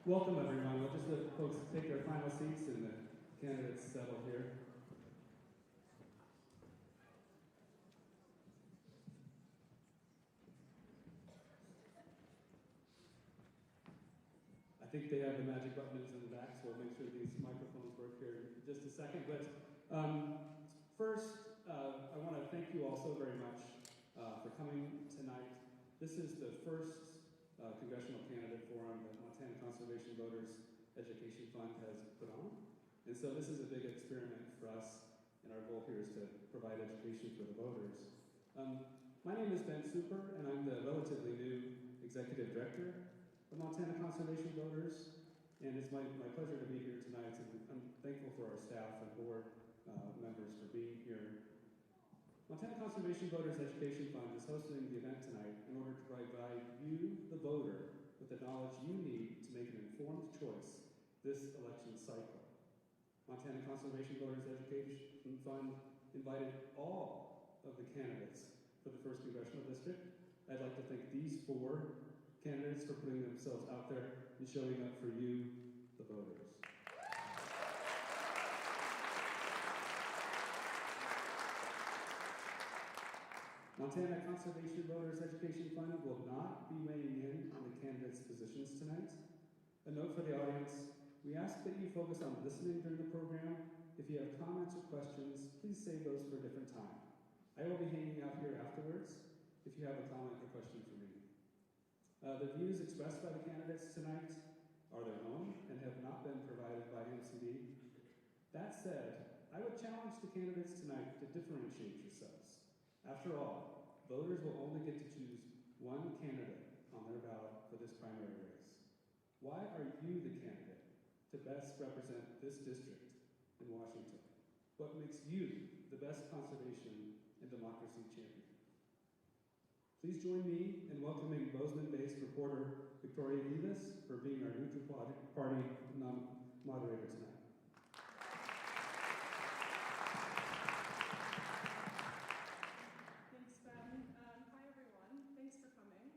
Welcome, everyone. We'll just let folks take their final seats and the candidates settle here. I think they have the magic buttons in the back, so we'll make sure these microphones work here in just a second. But first, I want to thank you all so very much for coming tonight. This is the first Congressional Candidate Forum that Montana Conservation Voters Education Fund has put on. And so this is a big experiment for us, and our goal here is to provide education for the voters. My name is Ben Super, and I'm the relatively new Executive Director of Montana Conservation Voters, and it's my pleasure to be here tonight, and I'm thankful for our staff and board members for being here. Montana Conservation Voters Education Fund is hosting the event tonight in order to provide you, the voter, with the knowledge you need to make an informed choice this election cycle. Montana Conservation Voters Education Fund invited all of the candidates for the 1st Congressional District. I'd like to thank these 4 candidates for putting themselves out there and showing up for you, the voters. Montana Conservation Voters Education Fund will not be weighing in on the candidates' positions tonight. A note for the audience, we ask that you focus on listening during the program. If you have comments or questions, please save those for a different time. I will be hanging out here afterwards if you have a comment or question for me. The views expressed by the candidates tonight are their own and have not been provided by MCV. That said, I would challenge the candidates tonight to differentiate yourselves. After all, voters will only get to choose one candidate on their ballot for this primary race. Why are you the candidate to best represent this district in Washington? What makes you the best conservation and democracy champion? Please join me in welcoming Bozeman-based reporter Victoria Evis for being our neutral party moderator tonight. Thanks, Ben. Hi, everyone. Thanks for coming.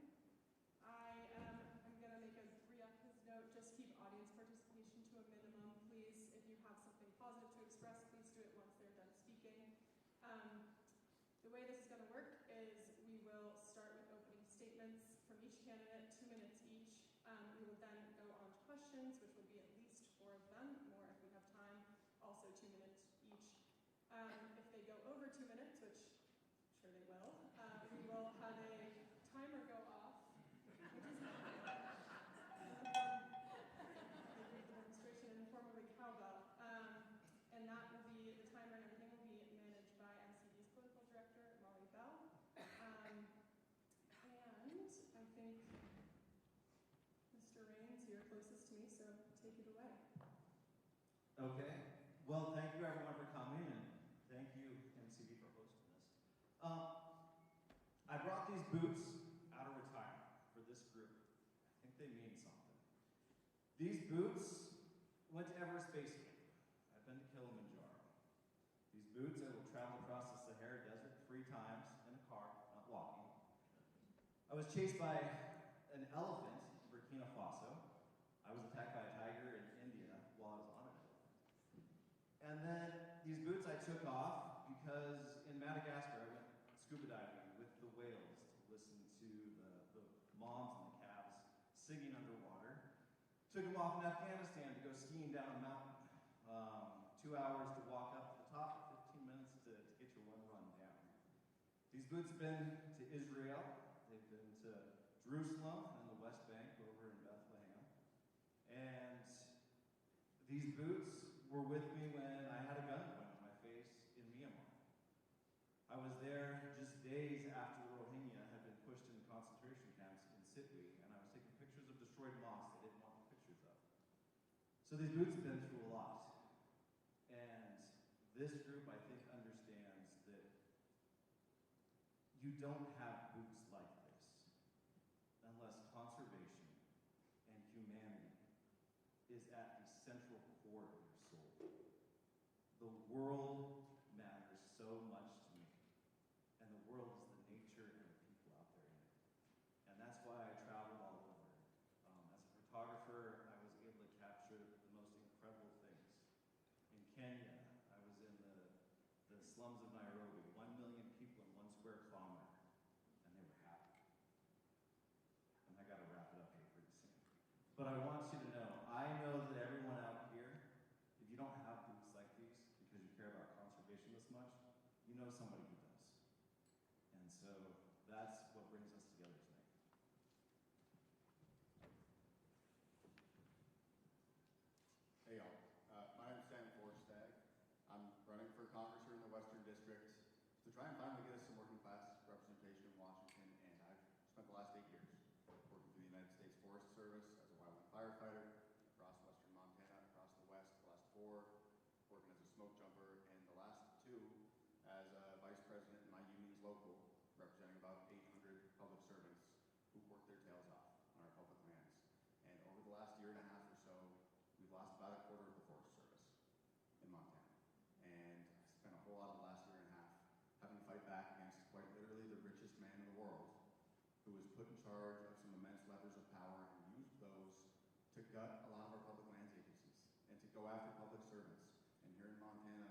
I'm going to make a preemptive note. Just keep audience participation to a minimum, please. If you have something positive to express, please do it once they're done speaking. The way this is going to work is we will start with opening statements from each candidate, 2 minutes each. We will then go on to questions, which will be at least 4 of them, more if we have time, also 2 minutes each. If they go over 2 minutes, which I'm sure they will, we will have a timer go off, which is demonstration and informally cowbell. And that will be, the timer and everything will be managed by MCV's political director, Molly Bell. And I think Mr. Raines, you're closest to me, so take it away. Okay. Well, thank you everyone for coming, and thank you MCV for hosting this. I brought these boots out of retirement for this group. I think they mean something. These boots went to Everest Base Camp. I've been to Kilimanjaro. These boots, I will travel across the Sahara Desert 3 times in a car, not walking. I was chased by an elephant in Burkina Faso. I was attacked by a tiger in India while I was on an elephant. And then these boots I took off because in Madagascar I went scuba diving with the whales to listen to the moms and the calves singing underwater. Took them off in Afghanistan to go skiing down a mountain. 2 hours to walk up to the top, 15 minutes to get your one run down. These boots have been to Israel. They've been to Jerusalem and the West Bank over in Bethlehem. And these boots were with me when I had a gun pointed at my face in Myanmar. I was there just days after the Rohingya had been pushed into concentration camps in Sitwe, and I was taking pictures of destroyed mosques they didn't want the pictures of. So these boots have been through a lot. And this group, I think, understands that you don't have boots like this unless conservation and humanity is at the central core of your soul. The world matters so much to me, and the world is the nature and the people out there in it. And that's why I traveled all over. As a photographer, I was slums of Nairobi, 1 million people in 1 square kilometer, and they were happy. And I gotta wrap it up here pretty soon. But I want you to know, I know that everyone out here, if you don't have boots like these because you care about conservation this much, you know somebody who does. And so that's what brings us together tonight. Hey y'all, my name is Sam Forstag. I'm running for Congress here in the Western District to try and finally get us some working class representation in Washington, and I've spent the last 8 years working for the United States Forest Service as a wildland firefighter across western Montana, across the west, the last 4, working as a smoke jumper, and the last 2 as a vice president in my union's local, representing about 800 public servants who work their tails off on our public lands. And over the last year and a half or so, we've lost about a quarter of the Forest Service in Montana. And I spent a whole lot of the last year and a half having to fight back against quite literally the richest man in the world, who was put in charge of some immense levers of power and used those to gut a lot of our public lands agencies and to go after public servants. And here in Montana,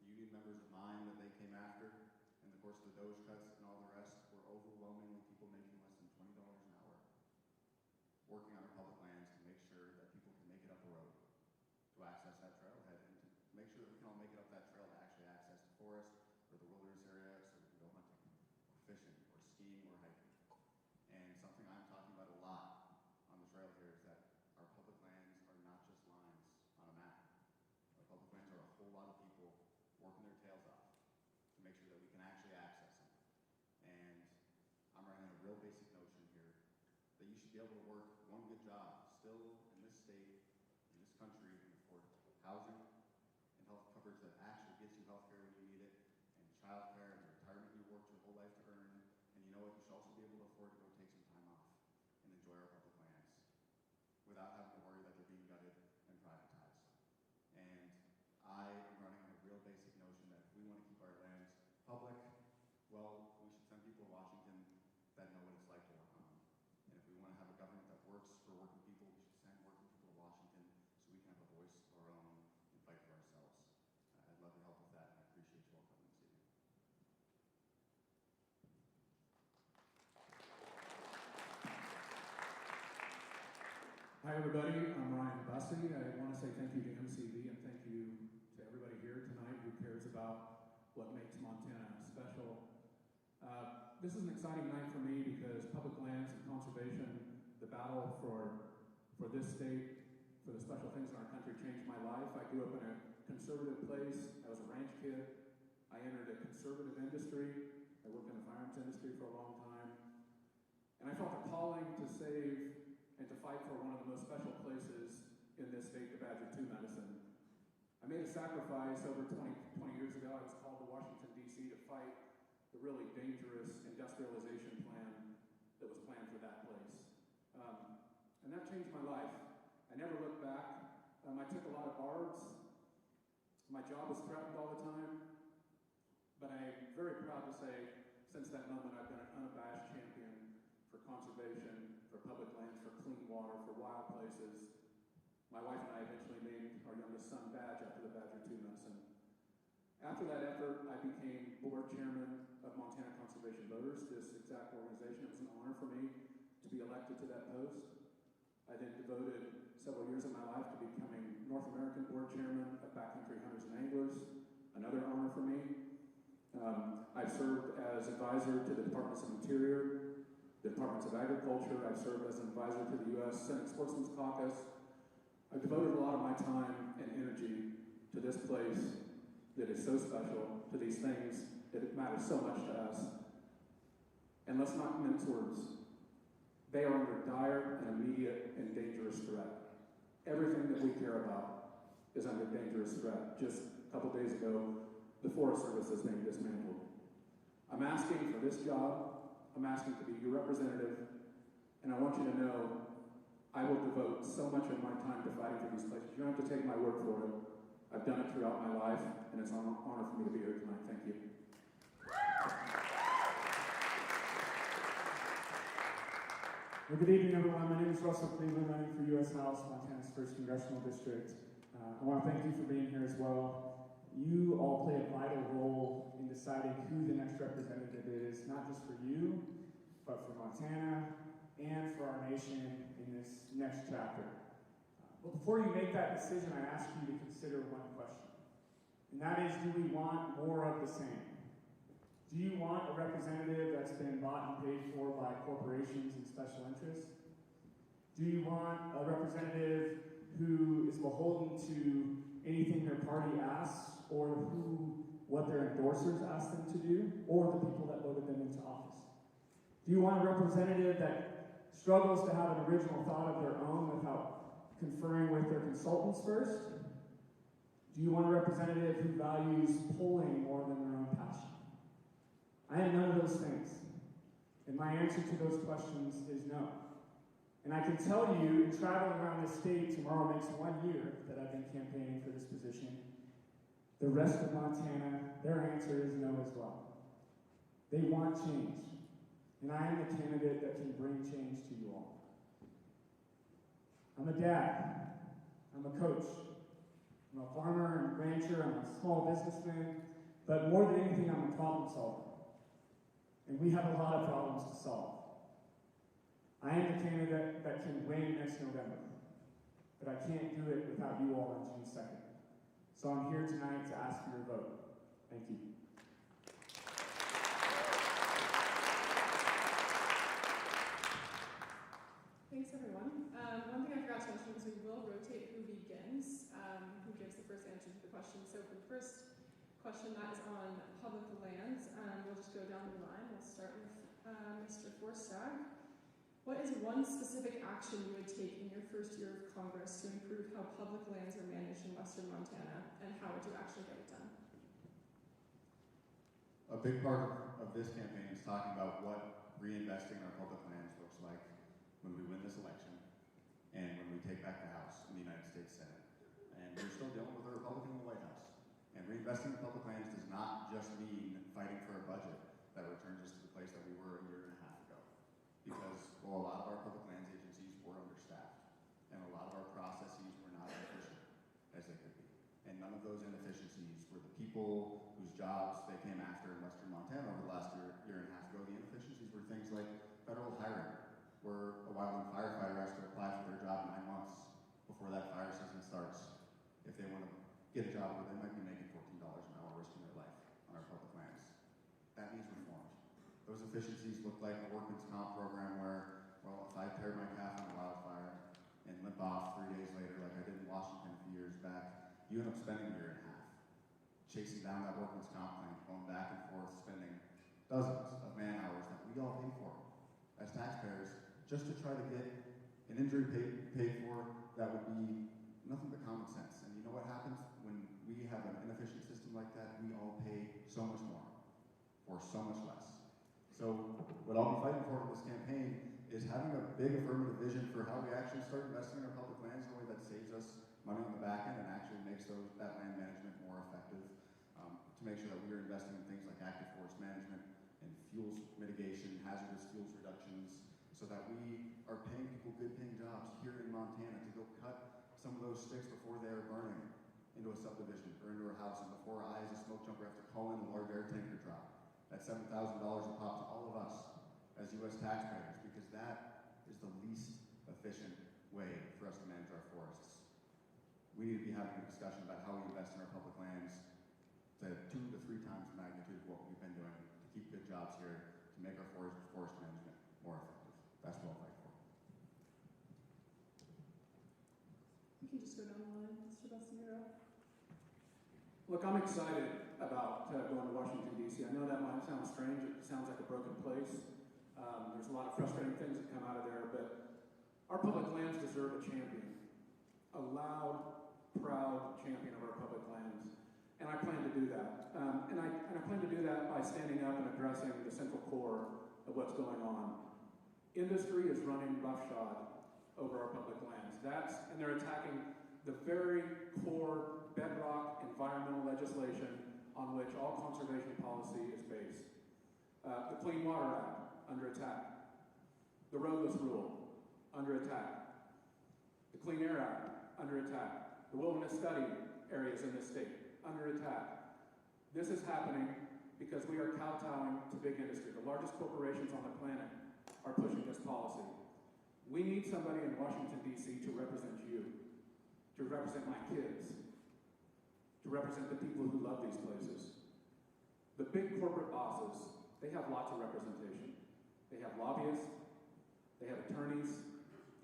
the union members of mine that they came after, and of course the Doge cuts and all the rest, were overwhelmingly people making less than $20 an hour, working on our public lands to make sure that people can make it up the road to access that trailhead, and to make sure that we can all make it up that trail to actually access the forest or the wilderness area so we can go hunting or fishing or skiing or hiking. And something I'm talking about a lot on the trail here is that our public lands are not just lines on a map. Our public lands are a whole lot of people working their tails off to make sure that we can actually access them. And I'm running on a real basic notion here that you should be able to work one good job still in this state, in this country, and afford housing and health coverage that actually gets you health care when you need it, and child care and retirement you worked your whole life to earn. And you know what? You should also be able to afford to go take some time off and enjoy our public lands without having to worry that they're being gutted and privatized. And I am running on a real basic notion that if we want to keep our lands public, well, we should send people to Washington that know what it's like to work on them. And if we want to have a government that works for working people, we should send working people to Washington so we can have a voice of our own and fight for ourselves. I'd love your help with that, and I appreciate you all coming this evening. Hi everybody, I'm Ryan Bussey. I want to say thank you to MCV and thank you to everybody here tonight who cares about what makes Montana special. This is an exciting night for me because public lands and conservation, the battle for this state, for the special things in our country changed my life. I grew up in a conservative place. I was a ranch kid. I entered a conservative industry. I worked in the firearms industry for a long time. And I felt a calling to save and to fight for one of the most special places in this state, the Badger II Medicine. I made a sacrifice over 20 years ago. I was called to Washington, D.C. to fight the really dangerous industrialization plan that was planned for that place. And that changed my life. I never looked back. I took a lot of barbs. My job was threatened all the time. But I'm very proud to say, since that moment, I've been an unabashed champion for conservation, for public lands, for clean water, for wild places. My wife and I eventually named our youngest son Badge after the Badger II Medicine. After that effort, I became board chairman of Montana Conservation Voters, this exact organization. It was an honor for me to be elected to that post. I then devoted several years of my life to becoming North American board chairman of Backcountry Hunters and Anglers, another honor for me. I've served as advisor to the Departments of Interior, the Departments of Agriculture. I've served as an advisor to the U.S. Senate Sportsman's Caucus. I've devoted a lot of my time and energy to this place that is so special, to these things that matter so much to us. And let's not mince words. They are under dire and immediate and dangerous threat. Everything that we care about is under dangerous threat. Just a couple days ago, the Forest Service has been dismantled. I'm asking for this job. I'm asking to be your representative. And I want you to know I will devote so much of my time to fighting for these places. You don't have to take my word for it. I've done it throughout my life, and it's an honor for me to be here tonight. Thank you. Well, good evening, everyone. My name is Russell Cleveland, running for U.S. House, Montana's 1st Congressional District. I want to thank you for being here as well. you all play a vital role in deciding who the next representative is, not just for you, but for Montana and for our nation in this next chapter. But before you make that decision, I ask you to consider one question. And that is, do we want more of the same? Do you want a representative that's been bought and paid for by corporations and special interests? Do you want a representative who is beholden to anything their party asks or what their endorsers ask them to do or the people that voted them into office? Do you want a representative that struggles to have an original thought of their own without conferring with their consultants first? Do you want a representative who values polling more than their own passion? I am none of those things. And my answer to those questions is no. And I can tell you, in traveling around this state, tomorrow makes 1 year that I've been campaigning for this position. The rest of Montana, their answer is no as well. They want change. And I am the candidate that can bring change to you all. I'm a dad. I'm a coach. I'm a farmer and rancher. I'm a small businessman. But more than anything, I'm a problem solver. And we have a lot of problems to solve. I am the candidate that can win next November. But I can't do it without you all on June 2nd. So I'm here tonight to ask for your vote. Thank you. Thanks, everyone. One thing I forgot to mention is we will rotate who begins, who gives the first answer to the question. So for the first question, that is on public lands. We'll just go down the line. We'll start with Mr. Forstag. What is one specific action you would take in your first year of Congress to improve how public lands are managed in Western Montana, and how would you actually get it done? A big part of this campaign is talking about what reinvesting in our public lands looks like when we win this election and when we take back the House in the United States Senate. And we're still dealing with a Republican in the White House. And reinvesting in public lands does not just mean fighting for a budget that returns us to the place that we were a year and a half ago. Because, well, a lot of our public lands agencies were understaffed. And a lot of our processes were not as efficient as they could be. And none of those inefficiencies were the people whose jobs they came after in Western Montana over the last year and a half ago. The inefficiencies were things like federal hiring, where a wildland firefighter has to apply for their job 9 months before that fire season starts. If they want to get a job where they might be making $14 an hour risking their life on our public lands. That needs reform. Those efficiencies look like a workman's comp program where, well, if I tear my calf on a wildfire and limp off 3 days later like I did in Washington a few years back, you end up spending a year and a half chasing down that workman's comp claim, going back and forth, spending dozens of man hours that we all pay for as taxpayers just to try to get an injury paid for that would be nothing but common sense. And you know what happens when we have an inefficient system like that? We all pay so much more for so much less. So what I'll be fighting for in this campaign is having a big affirmative vision for how we actually start investing in our public lands in a way that saves us money on the back end and actually makes that land management more effective, to make sure that we are investing in things like active forest management and fuels mitigation, hazardous fuels reductions, so that we are paying people good paying jobs here in Montana to go cut some of those sticks before they are burning into a subdivision or into a house, and before I as a smoke jumper have to call in a large air tanker drop. That's $7,000 a pop to all of us as U.S. taxpayers, because that is the least efficient way for us to manage our forests. We need to be having a discussion about how we invest in our public lands to 2 to 3 times the magnitude of what we've been doing to keep good jobs here, to make our forest management more effective. That's what I'll fight for. You can just go down the line, Mr. Bassero. Look, I'm excited about going to Washington, D.C. I know that might sound strange. It sounds like a broken place. There's a lot of frustrating things that come out of there, but our public lands deserve a champion, a loud, proud champion of our public lands, and I plan to do that. And I plan to do that by standing up and addressing the central core of what's going on. Industry is running roughshod over our public lands. And they're attacking the very core bedrock environmental legislation on which all conservation policy is based. The Clean Water Act, under attack. The Roadless Rule, under attack. The Clean Air Act, under attack. The wilderness study areas in this state, under attack. This is happening because we are kowtowing to big industry. The largest corporations on the planet are pushing this policy. We need somebody in Washington, D.C. to represent you, to represent my kids, to represent the people who love these places. The big corporate bosses, they have lots of representation. They have lobbyists, they have attorneys,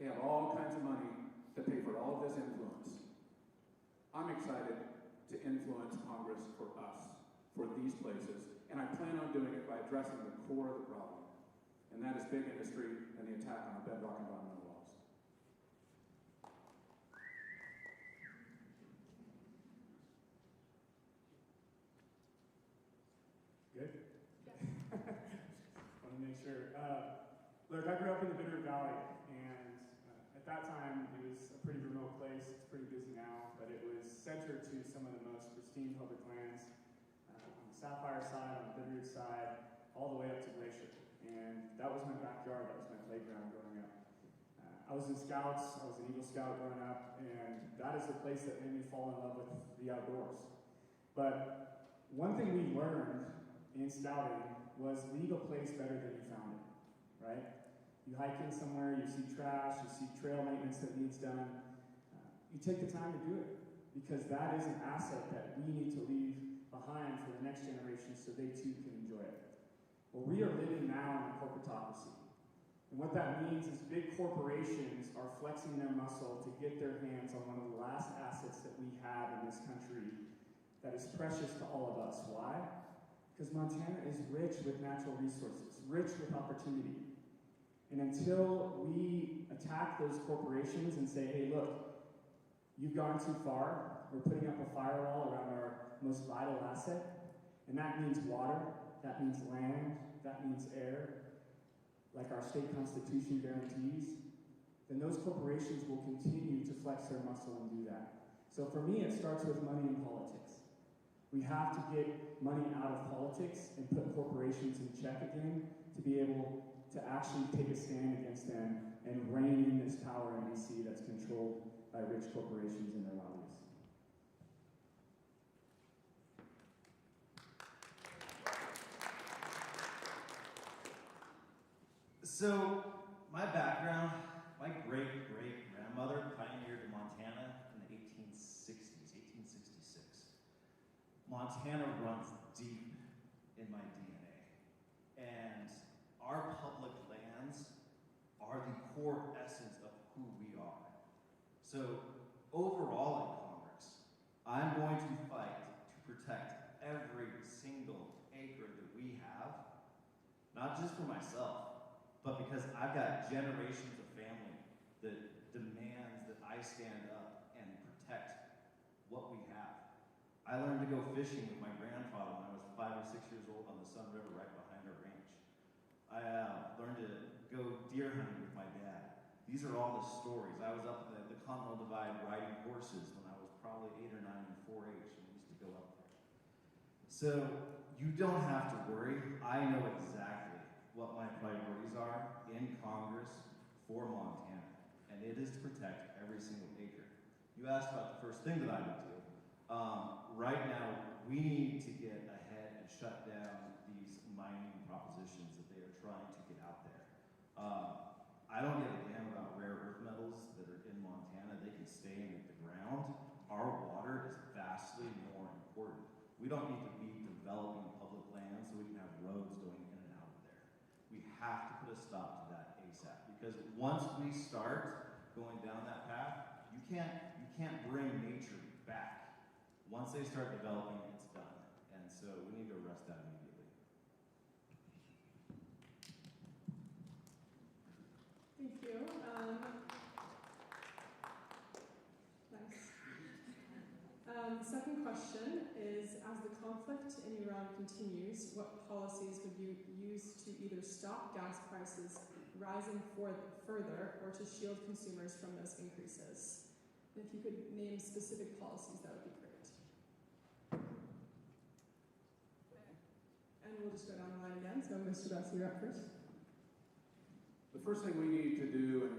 they have all kinds of money to pay for all of this influence. I'm excited to influence Congress for us, for these places, and I plan on doing it by addressing the core of the problem, and that is big industry and the attack on our bedrock environmental laws. Good? Want to make sure. Look, I grew up in the Bitter Valley, and at that time, it was a pretty remote place. It's pretty busy now, but it was centered to some of the most pristine public lands on the Sapphire side, on the Bitterroot side, all the way up to Glacier. And that was my backyard. That was my playground growing up. I was in Scouts. I was an Eagle Scout growing up, and that is the place that made me fall in love with the outdoors. But one thing we learned in scouting was leave a place better than you found it, right? You hike in somewhere, you see trash, you see trail maintenance that needs done. You take the time to do it because that is an asset that we need to leave behind for the next generation so they too can enjoy it. Well, we are living now in a corporatocracy. And what that means is big corporations are flexing their muscle to get their hands on one of the last assets that we have in this country that is precious to all of us. Why? Because Montana is rich with natural resources, rich with opportunity. And until we attack those corporations and say, hey, look, you've gone too far, we're putting up a firewall around our most vital asset, and that means water, that means land, that means air, like our state constitution guarantees, then those corporations will continue to flex their muscle and do that. So for me, it starts with money in politics. We have to get money out of politics and put corporations in check again to be able to actually take a stand against them and rein in this power in DC that's controlled by rich corporations and their lobbies. So, my background, my great-great-grandmother pioneered in Montana in the 1860s, 1866. Montana runs deep in my DNA. And our public lands are the core essence of who we are. So, overall in Congress, I'm going to fight to protect every single acre that we have, not just for myself, but because I've got generations of family that demands that I stand up and protect what we have. I learned to go fishing with my grandfather when I was 5 or 6 years old on the Sun River right behind our ranch. I learned to go deer hunting with my dad. These are all the stories. I was up in the Continental Divide riding horses when I was probably 8 or 9 in 4-H and we used to go up there. So you don't have to worry. I know exactly what my priorities are in Congress for Montana, and it is to protect every single acre. You asked about the first thing that I would do. Right now, we need to get ahead and shut down these mining propositions that they are trying to get out there. I don't give a damn about rare earth metals that are in Montana. They can stay in the ground. Our water is vastly more important. We don't need to be developing public land so we can have roads going in and out of there. We have to put a stop to that ASAP because once we start going down that path, you can't bring nature back. Once they start developing, it's done. And so we need to arrest that immediately. Thank you. Nice. Second question is, as the conflict in Iran continues, what policies would you use to either stop gas prices rising further or to shield consumers from those increases? And if you could name specific policies, that would be great. And we'll just go down the line again. So Mr. Bess, you're up first. The first thing we need to do,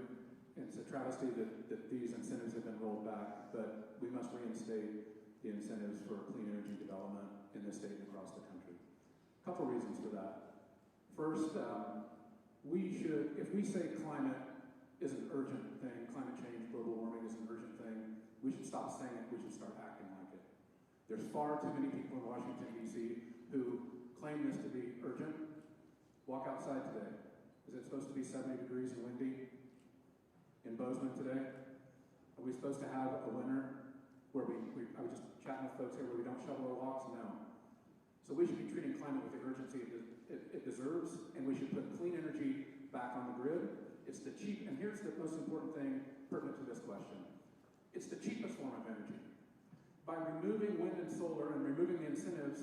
and it's a travesty that these incentives have been rolled back, but we must reinstate the incentives for clean energy development in this state and across the country. A couple reasons for that. First, if we say climate is an urgent thing, climate change, global warming is an urgent thing, we should stop saying it, we should start acting like it. There's far too many people in Washington, D.C. who claim this to be urgent. Walk outside today. Is it supposed to be 70 degrees and windy in Bozeman today? Are we supposed to have a winter where I was just chatting with folks here where we don't shovel our walks? No. So we should be treating climate with the urgency it deserves, and we should put clean energy back on the grid. It's the cheap, and here's the most important thing pertinent to this question. It's the cheapest form of energy. By removing wind and solar and removing the incentives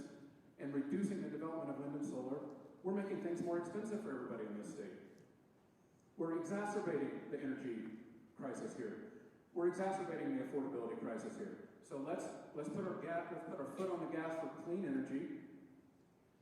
and reducing the development of wind and solar, we're making things more expensive for everybody in this state. We're exacerbating the energy crisis here. We're exacerbating the affordability crisis here. So let's put our foot on the gas for clean energy.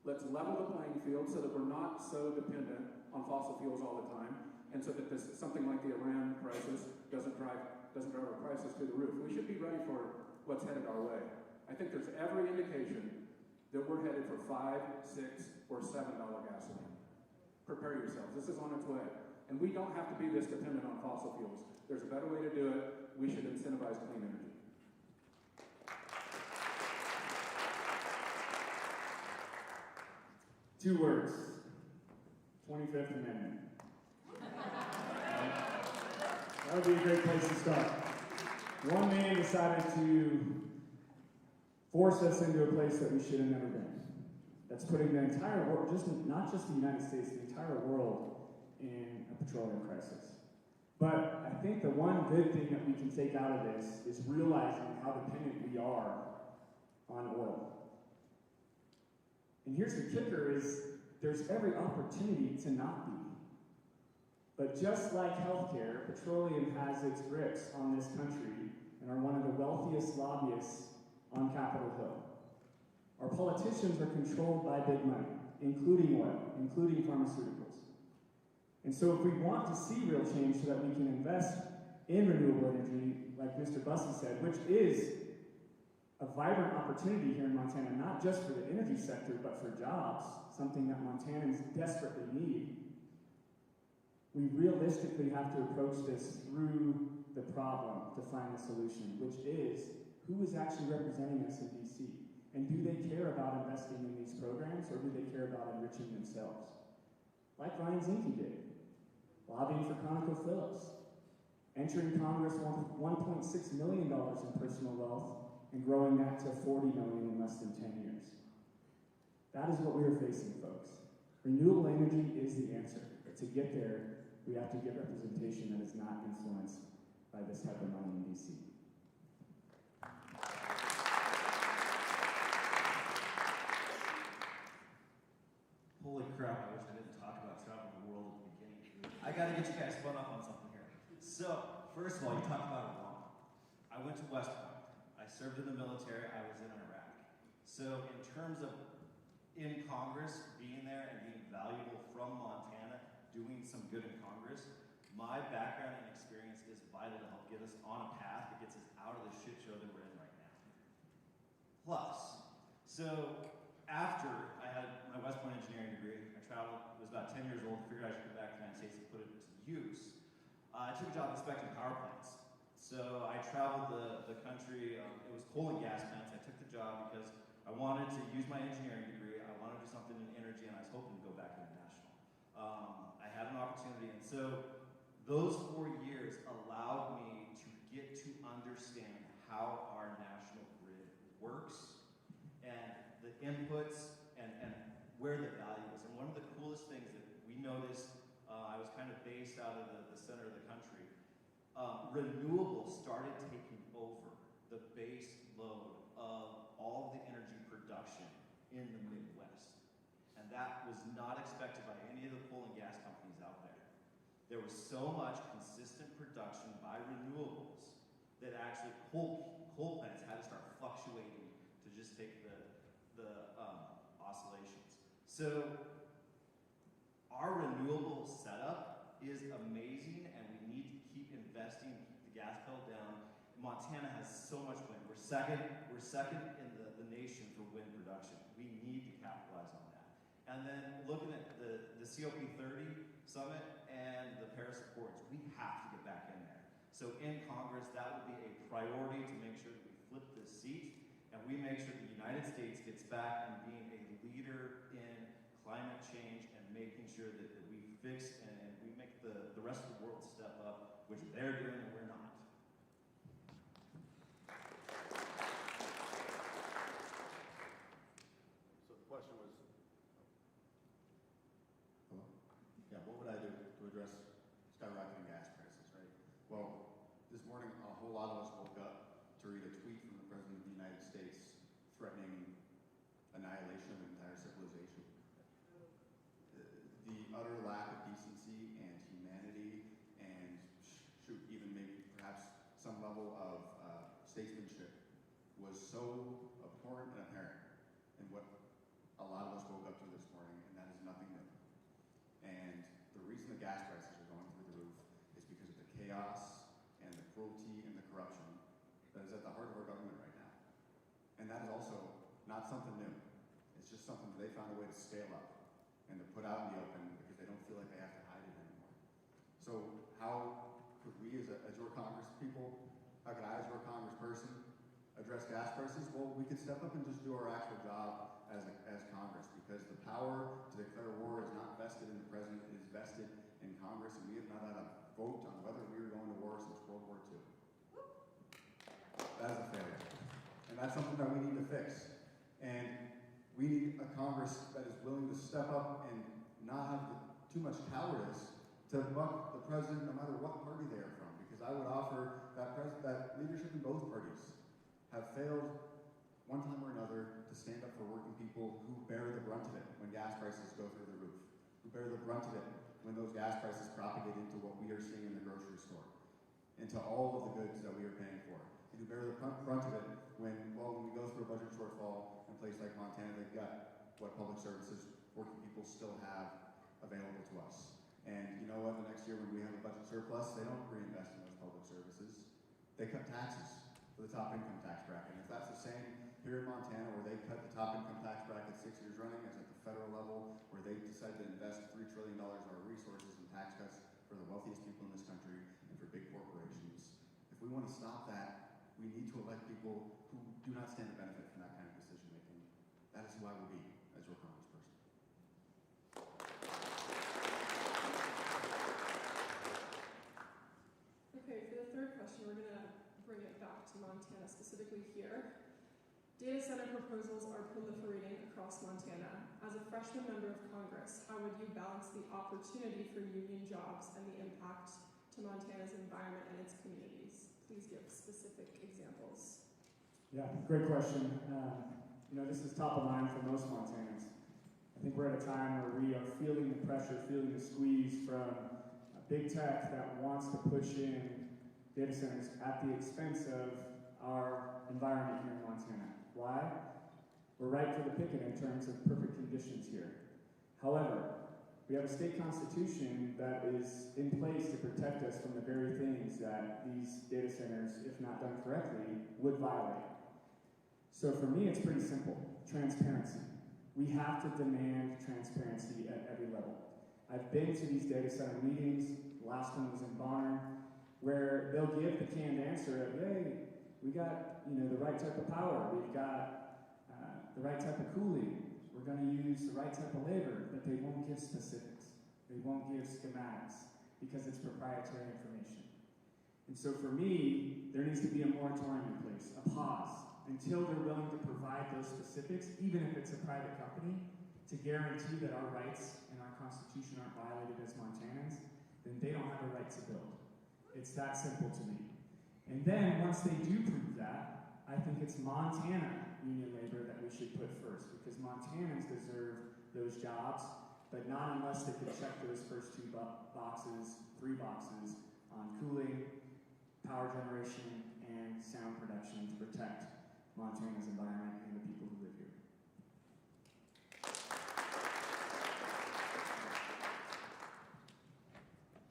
Let's level the playing field so that we're not so dependent on fossil fuels all the time, and so that something like the Iran crisis doesn't drive our prices through the roof. We should be ready for what's headed our way. I think there's every indication that we're headed for $5, $6, or $7 gasoline. Prepare yourselves. This is on its way. And we don't have to be this dependent on fossil fuels. There's a better way to do it. We should incentivize clean energy. 2 words. 25th Amendment. That would be a great place to start. One man decided to force us into a place that we should have never been. That's putting the entire world, not just the United States, the entire world in a petroleum crisis. But I think the one good thing that we can take out of this is realizing how dependent we are on oil. And here's the kicker is there's every opportunity to not be. But just like healthcare, petroleum has its grips on this country and are one of the wealthiest lobbyists on Capitol Hill. Our politicians are controlled by big money, including oil, including pharmaceuticals. And so if we want to see real change so that we can invest in renewable energy, like Mr. Bussey said, which is a vibrant opportunity here in Montana, not just for the energy sector, but for jobs, something that Montanans desperately need, we realistically have to approach this through the problem to find the solution, which is who is actually representing us in DC? And do they care about investing in these programs, or do they care about enriching themselves? Like Ryan Zinke did, lobbying for ConocoPhillips, entering Congress with $1.6 million in personal wealth, and growing that to $40 million in less than 10 years. That is what we are facing, folks. Renewable energy is the answer. But to get there, we have to get representation that is not influenced by this type of money in DC. Holy crap, I wish I didn't talk about traveling the world at the beginning. I gotta get you guys spun up on something here. So, first of all, you talked about Iran. I went to West Point. I served in the military. I was in Iraq. So, in terms of in Congress, being there and being valuable from Montana, doing some good in Congress, my background and experience is vital to help get us on a path that gets us out of the shit show that we're in right now. Plus, so after I had my West Point engineering degree, I traveled, was about 10 years old, figured I should go back to the United States and put it to use. I took a job inspecting power plants. So I traveled the country, it was coal and gas plants. I took the job because I wanted to use my engineering degree, I wanted to do something in energy, and I was hoping to go back international. I had an opportunity, and so those 4 years allowed me to get to understand how our national grid works, and the inputs, and where the value is. And one of the coolest things that we noticed, I was kind of based out of the center of the country, renewables started taking over the base load of all of the energy production in the Midwest. And that was not expected by any of the coal and gas companies out there. There was so much consistent production by renewables that actually coal plants had to start fluctuating to just take the oscillations. So our renewable setup is amazing, and we need to keep investing, keep the gas pedal down. Montana has so much wind. We're second in the nation for wind production. We need to capitalize on that. And then looking at the COP30 summit and the Paris Accords, we have to get back in there. So in Congress, that will be a priority to make sure that we flip this seat and we make sure the United States gets back in being a leader in climate change and making sure that we fix and we make the rest of the world step up, which they're doing and we're not. So the question was, hello? Yeah, what would I do to address skyrocketing gas prices, right? Well, this morning a whole lot of us woke up to read a tweet from the President of the United States threatening annihilation of an entire civilization. The utter lack of decency and humanity and shoot, even maybe perhaps some level of statesmanship was so abhorrent and apparent in what a lot of us woke up to this morning, and that is nothing new. And the reason the gas prices are going through the roof is because of the chaos and the cruelty and the corruption that is at the heart of our government right now. And that is also not something new. It's just something that they found a way to scale up and to put out in the open because they don't feel like they have to hide it anymore. So how could we as your Congress people, how could I as your Congressperson address gas prices? Well, we could step up and just do our actual job as Congress, because the power to declare war is not vested in the President, it is vested in Congress, and we have not had a vote on whether we are going to war since World War II. That is a failure. And that's something that we need to fix. And we need a Congress that is willing to step up and not have too much cowardice to buck the President no matter what party they are from, because I would offer that leadership in both parties have failed one time or another to stand up for working people who bear the brunt of it when gas prices go through the roof, who bear the brunt of it when those gas prices propagate into what we are seeing in the grocery store, into all of the goods that we are paying for, and who bear the brunt of it when we go through a budget shortfall in a place like Montana, they've got what public services working people still have available to us. And you know what, the next year when we have a budget surplus, they don't reinvest in those public services. They cut taxes for the top income tax bracket. And if that's the same here in Montana, where they cut the top income tax bracket 6 years running, as at the federal level, where they decided to invest $3 trillion of our resources in tax cuts for the wealthiest people in this country and for big corporations. If we want to stop that, we need to elect people who do not stand to benefit from that kind of decision making. That is who I will be as your congressperson. Okay, for the third question, we're going to bring it back to Montana, specifically here. Data center proposals are proliferating across Montana. As a freshman member of Congress, how would you balance the opportunity for union jobs and the impact to Montana's environment and its communities? Please give specific examples. Yeah, great question. This is top of mind for most Montanans. I think we're at a time where we are feeling the pressure, feeling the squeeze from big tech that wants to push in data centers at the expense of our environment here in Montana. Why? We're right for the picket in terms of perfect conditions here. However, we have a state constitution that is in place to protect us from the very things that these data centers, if not done correctly, would violate. So for me, it's pretty simple. Transparency. We have to demand transparency at every level. I've been to these data center meetings, the last one was in Bonner, where they'll give the canned answer of, hey, we got the right type of power, we've got the right type of cooling, we're going to use the right type of labor, but they won't give specifics. They won't give schematics because it's proprietary information. And so for me, there needs to be a moratorium in place, a pause, until they're willing to provide those specifics, even if it's a private company, to guarantee that our rights and our Constitution aren't violated as Montanans, then they don't have a right to build. It's that simple to me. And then, once they do prove that, I think it's Montana union labor that we should put first, because Montanans deserve those jobs, but not unless they could check those first three boxes on cooling, power generation, and sound production to protect Montana's environment and the people who live here.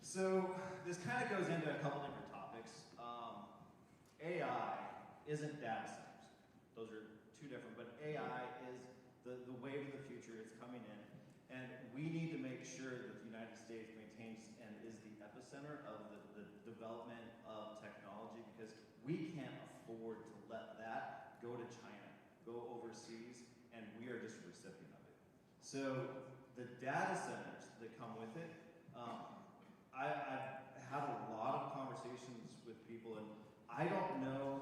So this kind of goes into a couple different topics. AI isn't data centers. Those are two different, but AI is the wave of the future. It's coming in. And we need to make sure that the United States maintains and is the epicenter of the development of technology, because we can't afford to let that go to China, go overseas, and we are just a recipient of it. So the data centers that come with it, I've had a lot of conversations with people, and I don't know,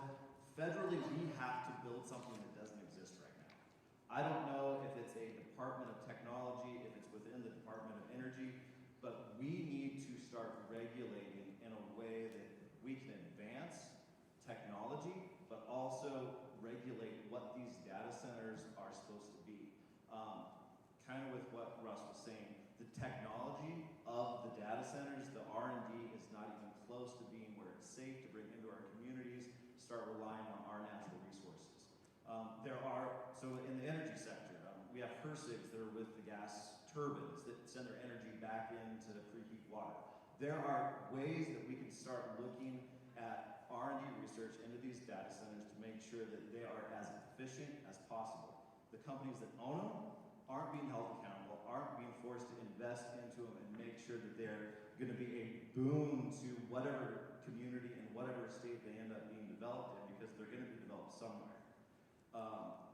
federally we have to build something that doesn't exist right now. I don't know if it's a Department of Technology, if it's within the Department of Energy, but we need to start regulating in a way that we can advance technology, but also regulate what these data centers are supposed to be. Kind of with what Russ was saying, the technology of the data centers, the R&D is not even close to being where it's safe to bring into our communities, start relying on our natural resources. So in the energy sector, we have HRSGs that are with the gas turbines that send their energy back into the preheat water. There are ways that we can start looking at R&D research into these data centers to make sure that they are as efficient as possible. The companies that own them aren't being held accountable, aren't being forced to invest into them and make sure that they're going to be a boon to whatever community and whatever state they end up being developed in, because they're going to be developed somewhere.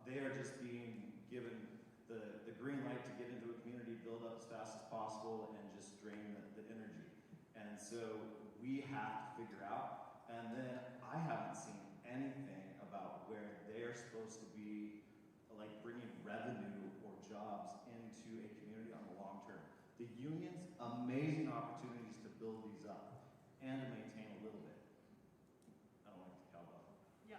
They are just being given the green light to get into a community, build up as fast as possible, and just drain the energy. And so we have to figure out, and then I haven't seen anything about where they're supposed to be like bringing revenue or jobs into a community on the long term. The unions, amazing opportunities to build these up and to maintain a little bit. I don't like the cowbell. Yeah.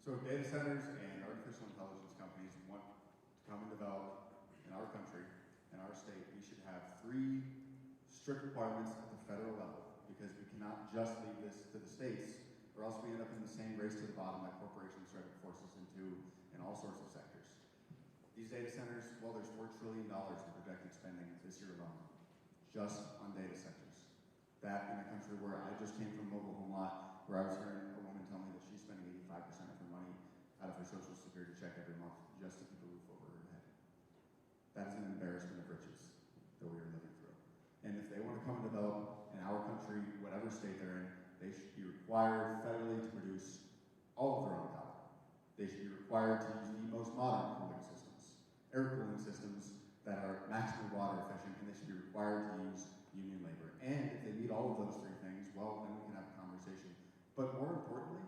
So data centers and artificial intelligence companies want to come and develop in our country, in our state. We should have 3 strict requirements at the federal level, because we cannot just leave this to the states, or else we end up in the same race to the bottom that corporations try to force us into in all sorts of sectors. These data centers, well, there's $4 trillion in projected spending this year alone, just on data centers. That in a country where I just came from a mobile home lot, where I was hearing a woman tell me that she's spending 85% of her money out of her Social Security check every month just to keep a roof over her head. That is an embarrassment of riches that we are living through. And if they want to come and develop in our country, whatever state they're in, they should be required federally to produce all of their own power. They should be required to use the most modern cooling systems, air cooling systems that are maximally water efficient, and they should be required to use union labor. And if they meet all of those 3 things, well, then we can have a conversation. But more importantly,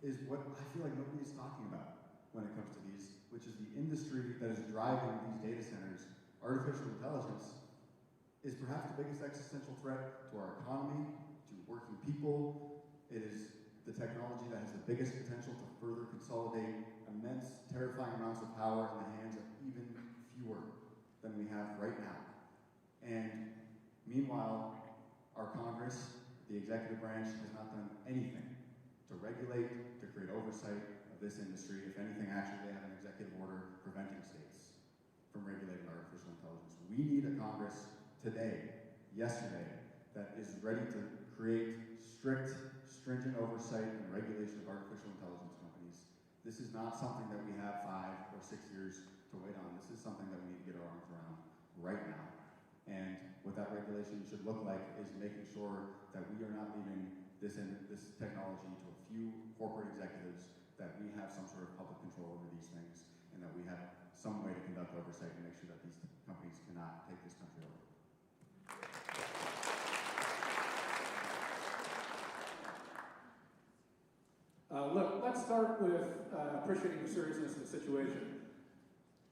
is what I feel like nobody is talking about when it comes to these, which is the industry that is driving these data centers. Artificial intelligence is perhaps the biggest existential threat to our economy, to working people. It is the technology that has the biggest potential to further consolidate immense, terrifying amounts of power in the hands of even fewer than we have right now. And meanwhile, our Congress, the executive branch, has not done anything to regulate, to create oversight of this industry. If anything, actually, they have an executive order preventing states from regulating artificial intelligence. We need a Congress today, yesterday, that is ready to create strict, stringent oversight and regulation of artificial intelligence companies. This is not something that we have 5 or 6 years to wait on. This is something that we need to get our arms around right now. And what that regulation should look like is making sure that we are not leaving this technology to a few corporate executives, that we have some sort of public control over these things, and that we have some way to conduct oversight and make sure that these companies cannot take this country over. Let's start with appreciating the seriousness of the situation.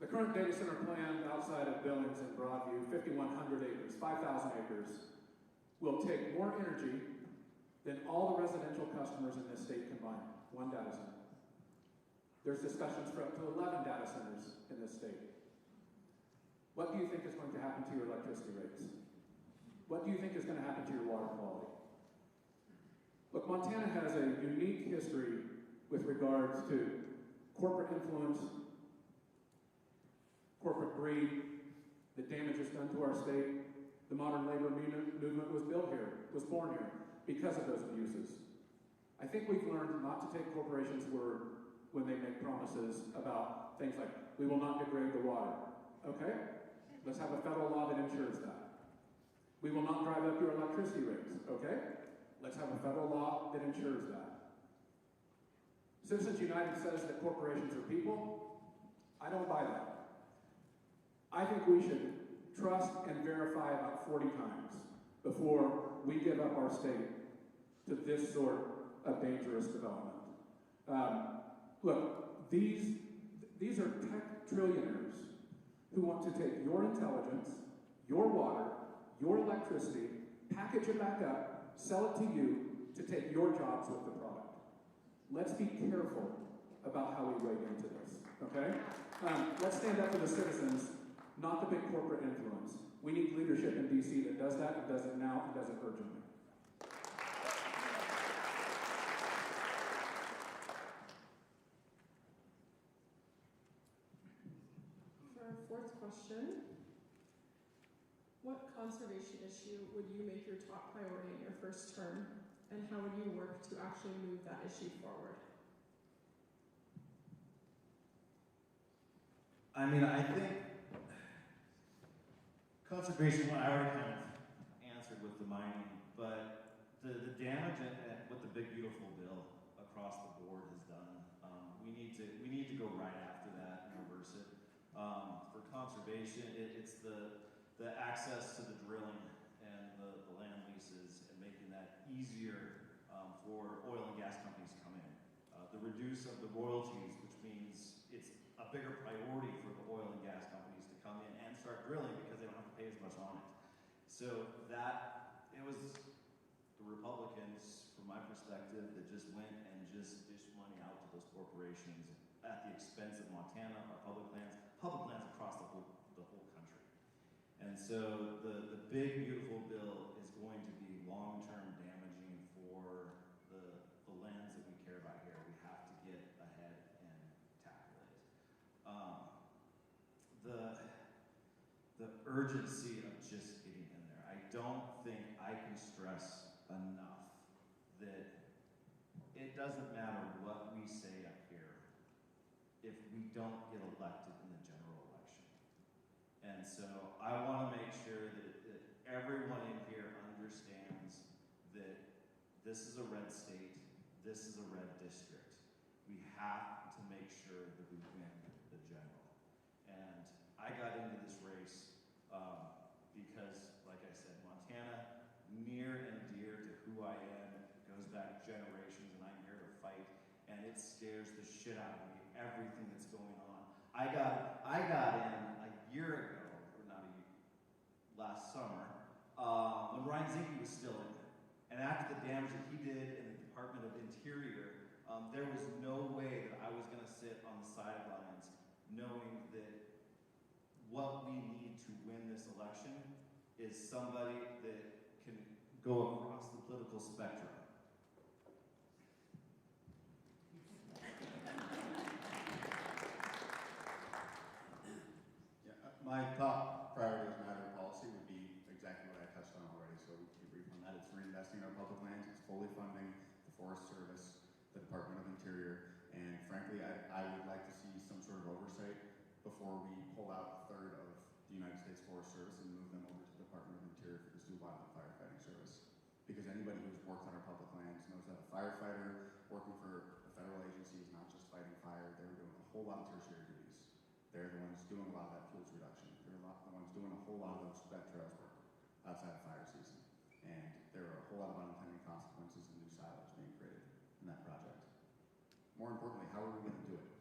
The current data center plan outside of Billings and Broadview, 5,100 acres, 5,000 acres, will take more energy than all the residential customers in this state combined, 1 data center. There's discussions for up to 11 data centers in this state. What do you think is going to happen to your electricity rates? What do you think is going to happen to your water quality? Look, Montana has a unique history with regards to corporate influence, corporate greed, the damage it's done to our state, The modern labor movement was built here, was born here, because of those abuses. I think we've learned not to take corporations' word when they make promises about things like, we will not degrade the water. Okay? Let's have a federal law that ensures that. We will not drive up your electricity rates. Okay? Let's have a federal law that ensures that. Citizens United says that corporations are people. I don't buy that. I think we should trust and verify about 40 times before we give up our state to this sort of dangerous development. Look, these are tech trillionaires who want to take your intelligence, your water, your electricity, package it back up, sell it to you to take your jobs with the product. Let's be careful about how we wade into this, okay? Let's stand up for the citizens, not the big corporate influence. We need leadership in D.C. that does that and does it now and does it urgently. For our fourth question, what conservation issue would you make your top priority in your first term, and how would you work to actually move that issue forward? I mean, I think conservation, well, I already kind of answered with the mining, but the damage at what the big beautiful bill across the board has done, we need to go right after that and reverse it. For conservation, it's the access to the drilling and the land leases and making that easier for oil and gas companies to come in. The reduce of the royalties, which means it's a bigger priority for the oil and gas companies to come in and start drilling because they don't have to pay as much on it. So it was the Republicans, from my perspective, that just went and just dished money out to those corporations at the expense of Montana, our public lands across the whole country. And so the big beautiful bill is going to be long-term damaging for the lands that we care about here. We have to get ahead and tackle it. The urgency of just getting in there. I don't think I can stress enough that it doesn't matter what we say up here if we don't get elected in the general election. And so I want to make sure that everyone in here understands that this is a red state, this is a red district. We have to make sure that we win the general. And I got into this race because, like I said, Montana, near and dear to who I am, goes back generations, and I'm here to fight, and it scares the shit out of me, everything that's going on. I got in a year ago, or not a year, last summer, when Ryan Zinke was still in it. And after the damage that he did in the Department of Interior, there was no way that I was going to sit on the sidelines knowing that what we need to win this election is somebody that can go across the political spectrum. My top priority as a matter of policy would be exactly what I touched on already, so we can be brief on that. It's reinvesting in our public lands, it's fully funding the Forest Service, the Department of Interior, and frankly, I would like to see some sort of oversight before we pull out a third of the United States Forest Service and move them over to the Department of Interior for this new wildland firefighting service. Because anybody who's worked on our public lands knows that a firefighter working for a federal agency is not just fighting fire, they're doing a whole lot of tertiary duties. They're the ones doing a lot of that fuels reduction. They're the ones doing a whole lot of that trails work outside of fire season. And there are a whole lot of unintended consequences and new silos being created in that project. More importantly, how are we going to do it?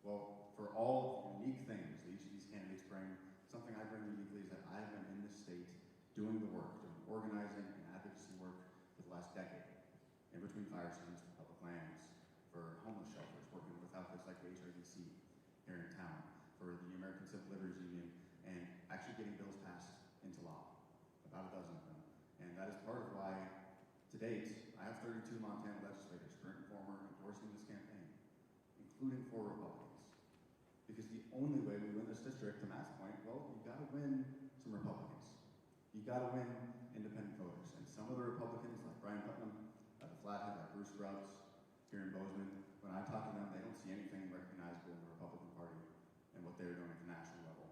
Well, for all the unique things that each of these candidates bring, something I bring uniquely is that I've been in this state doing the work, doing organizing and advocacy work for the last decade. In between fire seasons, for public lands, for homeless shelters, working with outfits like the HRDC here in town, for the American Civil Liberties Union, and actually getting bills passed into law, about a dozen of them. And that is part of why, to date, I have 32 Montana legislators, current and former, endorsing this campaign, including 4 Republicans. Because the only way we win this district, to Matt's point, well, you've got to win some Republicans. You gotta win independent voters. And some of the Republicans, like Brian Putnam at the Flathead, like Bruce Grubbs here in Bozeman, when I talk to them, they don't see anything recognizable in the Republican Party and what they're doing at the national level,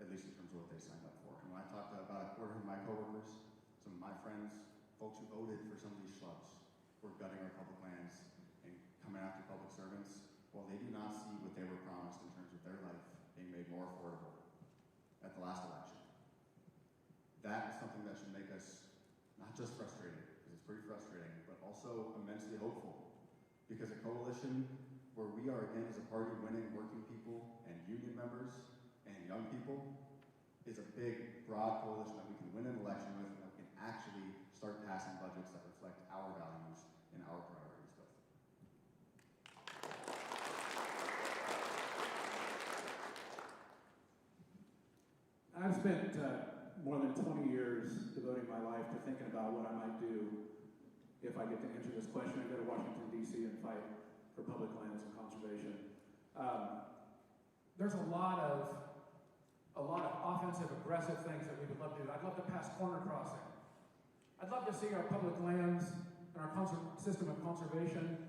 at least in terms of what they signed up for. And when I talk to about a quarter of my coworkers, some of my friends, folks who voted for some of these schlubs who are gutting our public lands and coming after public servants, well, they do not see what they were promised in terms of their life being made more affordable at the last election. That is something that should make us not just frustrated, because it's pretty frustrating, but also immensely hopeful. Because a coalition where we are again as a party winning working people and union members and young people is a big, broad coalition that we can win an election with and that we can actually start passing budgets that reflect our values and our priorities with. I've spent more than 20 years devoting my life to thinking about what I might do if I get to answer this question and go to Washington, D.C. and fight for public lands and conservation. There's a lot of offensive, aggressive things that we would love to do. I'd love to pass corner crossing. I'd love to see our public lands and our system of conservation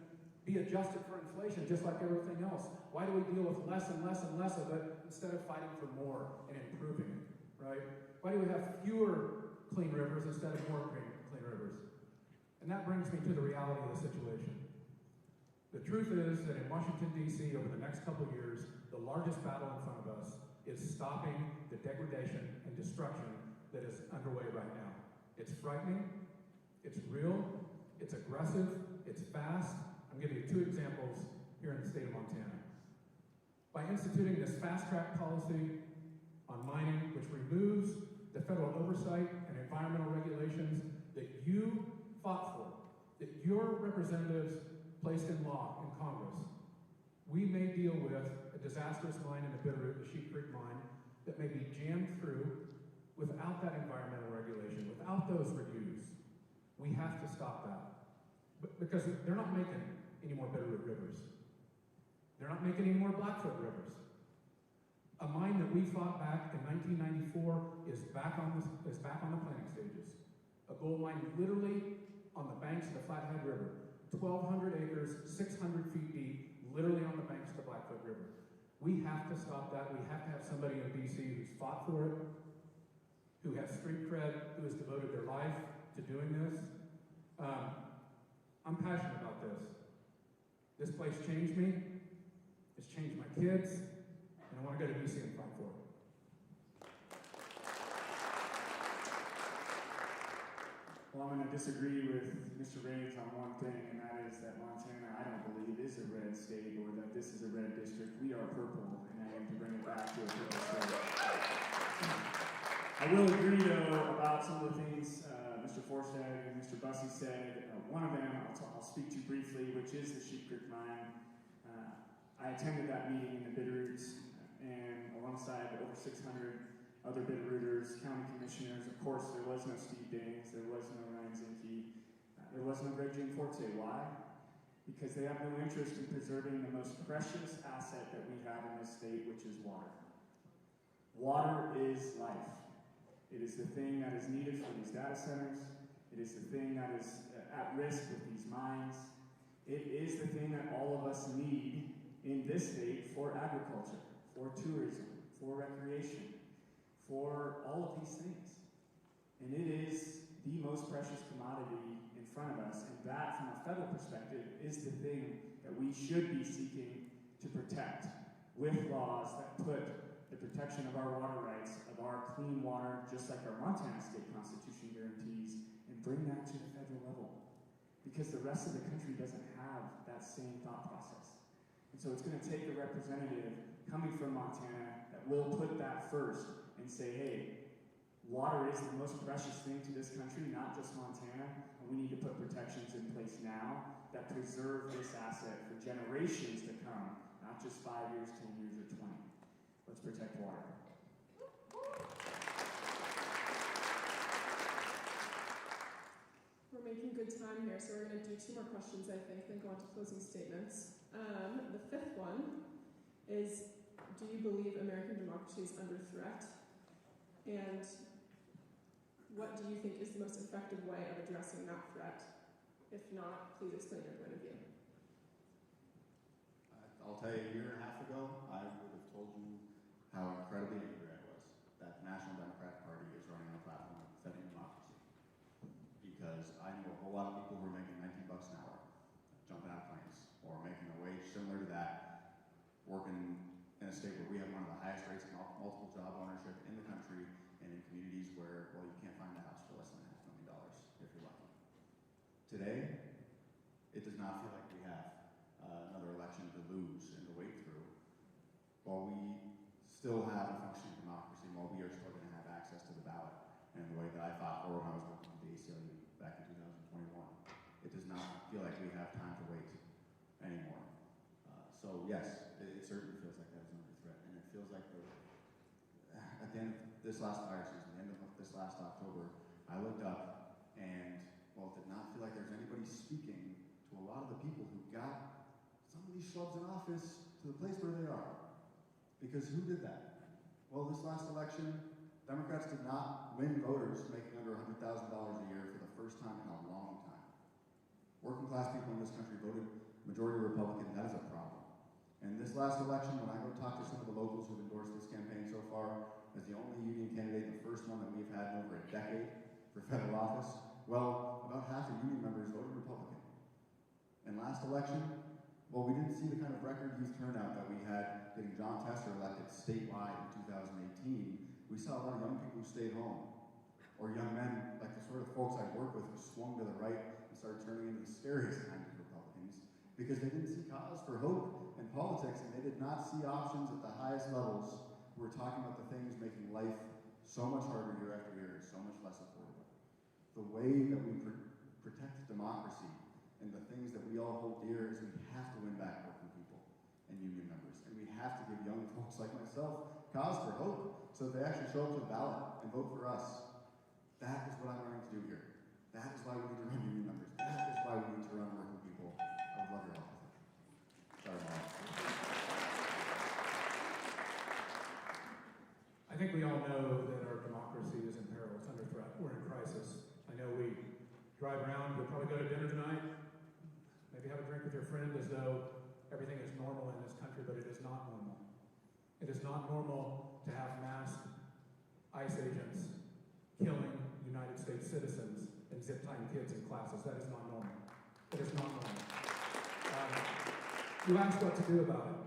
be adjusted for inflation, just like everything else. Why do we deal with less and less and less of it instead of fighting for more and improving it, right? Why do we have fewer clean rivers instead of more clean rivers? And that brings me to the reality of the situation. The truth is that in Washington, D.C., over the next couple of years, the largest battle in front of us is stopping the degradation and destruction that is underway right now. It's frightening, it's real, it's aggressive, it's fast. I'm giving you 2 examples here in the state of Montana. By instituting this fast-track policy on mining, which removes the federal oversight and environmental regulations that you fought for, that your representatives placed in law in Congress, we may deal with a disastrous mine in the Bitterroot, the Sheep Creek mine, that may be jammed through without that environmental regulation, without those reviews. We have to stop that. Because they're not making any more Bitterroot rivers. They're not making any more Blackfoot rivers. A mine that we fought back in 1994 is back on the planning stages. A gold mine literally on the banks of the Flathead River, 1,200 acres, 600 feet deep, literally on the banks of the Blackfoot River. We have to stop that. We have to have somebody in D.C. who's fought for it, who has street cred, who has devoted their life to doing this. I'm passionate about this. This place changed me. It's changed my kids. And I want to go to D.C. and fight for it. Well, I'm going to disagree with Mr. Raines on one thing, and that is that Montana, I don't believe, is a red state or that this is a red district. We are purple, and I aim to bring it back to a purple state. I will agree, though, about some of the things Mr. Forstad and Mr. Bussey said. One of them I'll speak to briefly, which is the Sheep Creek mine. I attended that meeting in the Bitterroots, and alongside over 600 other Bitterrooters, county commissioners. Of course, there was no Steve Daines, there was no Ryan Zinke, there was no Greg Gianforte. Why? Because they have no interest in preserving the most precious asset that we have in this state, which is water. Water is life. It is the thing that is needed for these data centers. It is the thing that is at risk with these mines. It is the thing that all of us need in this state for agriculture, for tourism, for recreation, for all of these things. And it is the most precious commodity in front of us, and that, from a federal perspective, is the thing that we should be seeking to protect with laws that put the protection of our water rights, of our clean water, just like our Montana state constitution guarantees, and bring that to the federal level. Because the rest of the country doesn't have that same thought process. And so it's going to take a representative coming from Montana that will put that first and say, hey, water is the most precious thing to this country, not just Montana, and we need to put protections in place now that preserve this asset for generations to come, not just 5 years, 10 years, or 20. Let's protect water. We're making good time here, so we're going to do 2 more questions, I think, then go on to closing statements. The 5th one is, do you believe American democracy is under threat? And what do you think is the most effective way of addressing that threat? If not, please explain your point of view. I'll tell you, a year and a half ago, I would have told you how incredibly angry I was that the National Democratic Party is running on a platform of defending democracy. Because I know a whole lot of people who are making $19 an hour, jumping out of planes, or making a wage similar to that, working in a state where we have one of the highest rates of multiple job ownership in the country, and in communities where, well, you can't find a house for less than $500,000 if you're lucky. Today, it does not feel like we have another election to lose and to wait through, while we still have a functioning democracy, while we are still going to have access to the ballot in the way that I fought for when I was working with the ACLU back in 2021. It does not feel like we have time to wait anymore. So yes, it certainly feels like that is under threat, and it feels like at the end of this last fire season, the end of this last October, I looked up and, well, it did not feel like there was anybody speaking to a lot of the people who got some of these schlubs in office to the place where they are. Because who did that? Well, this last election, Democrats did not win voters making under $100,000 a year for the first time in a long time. Working class people in this country voted majority Republican. That is a problem. And this last election, when I go talk to some of the locals who've endorsed this campaign so far, as the only union candidate, the first one that we've had in over a decade for federal office, well, about half the union members voted Republican. And last election, well, we didn't see the kind of record youth turnout that we had getting John Tester elected statewide in 2018. We saw a lot of young people who stayed home, or young men, like the sort of folks I work with, who swung to the right and started turning into the scariest kinds of Republicans, because they didn't see cause for hope in politics, and they did not see options at the highest levels who were talking about the things making life so much harder year after year, so much less affordable. The way that we protect democracy and the things that we all hold dear is we have to win back working people and union members. And we have to give young folks like myself cause for hope so that they actually show up to the ballot and vote for us. That is what I'm running to do here. That is why we need to run union members. That is why we need to run working people. I would love your help with it. Sorry, Mom. I think we all know that our democracy is in peril. It's under threat. We're in crisis. I know we drive around. You'll probably go to dinner tonight. Maybe have a drink with your friend as though everything is normal in this country, but it is not normal. It is not normal to have masked ICE agents killing United States citizens and zip-tying kids in classes. That is not normal. It is not normal. You asked what to do about it.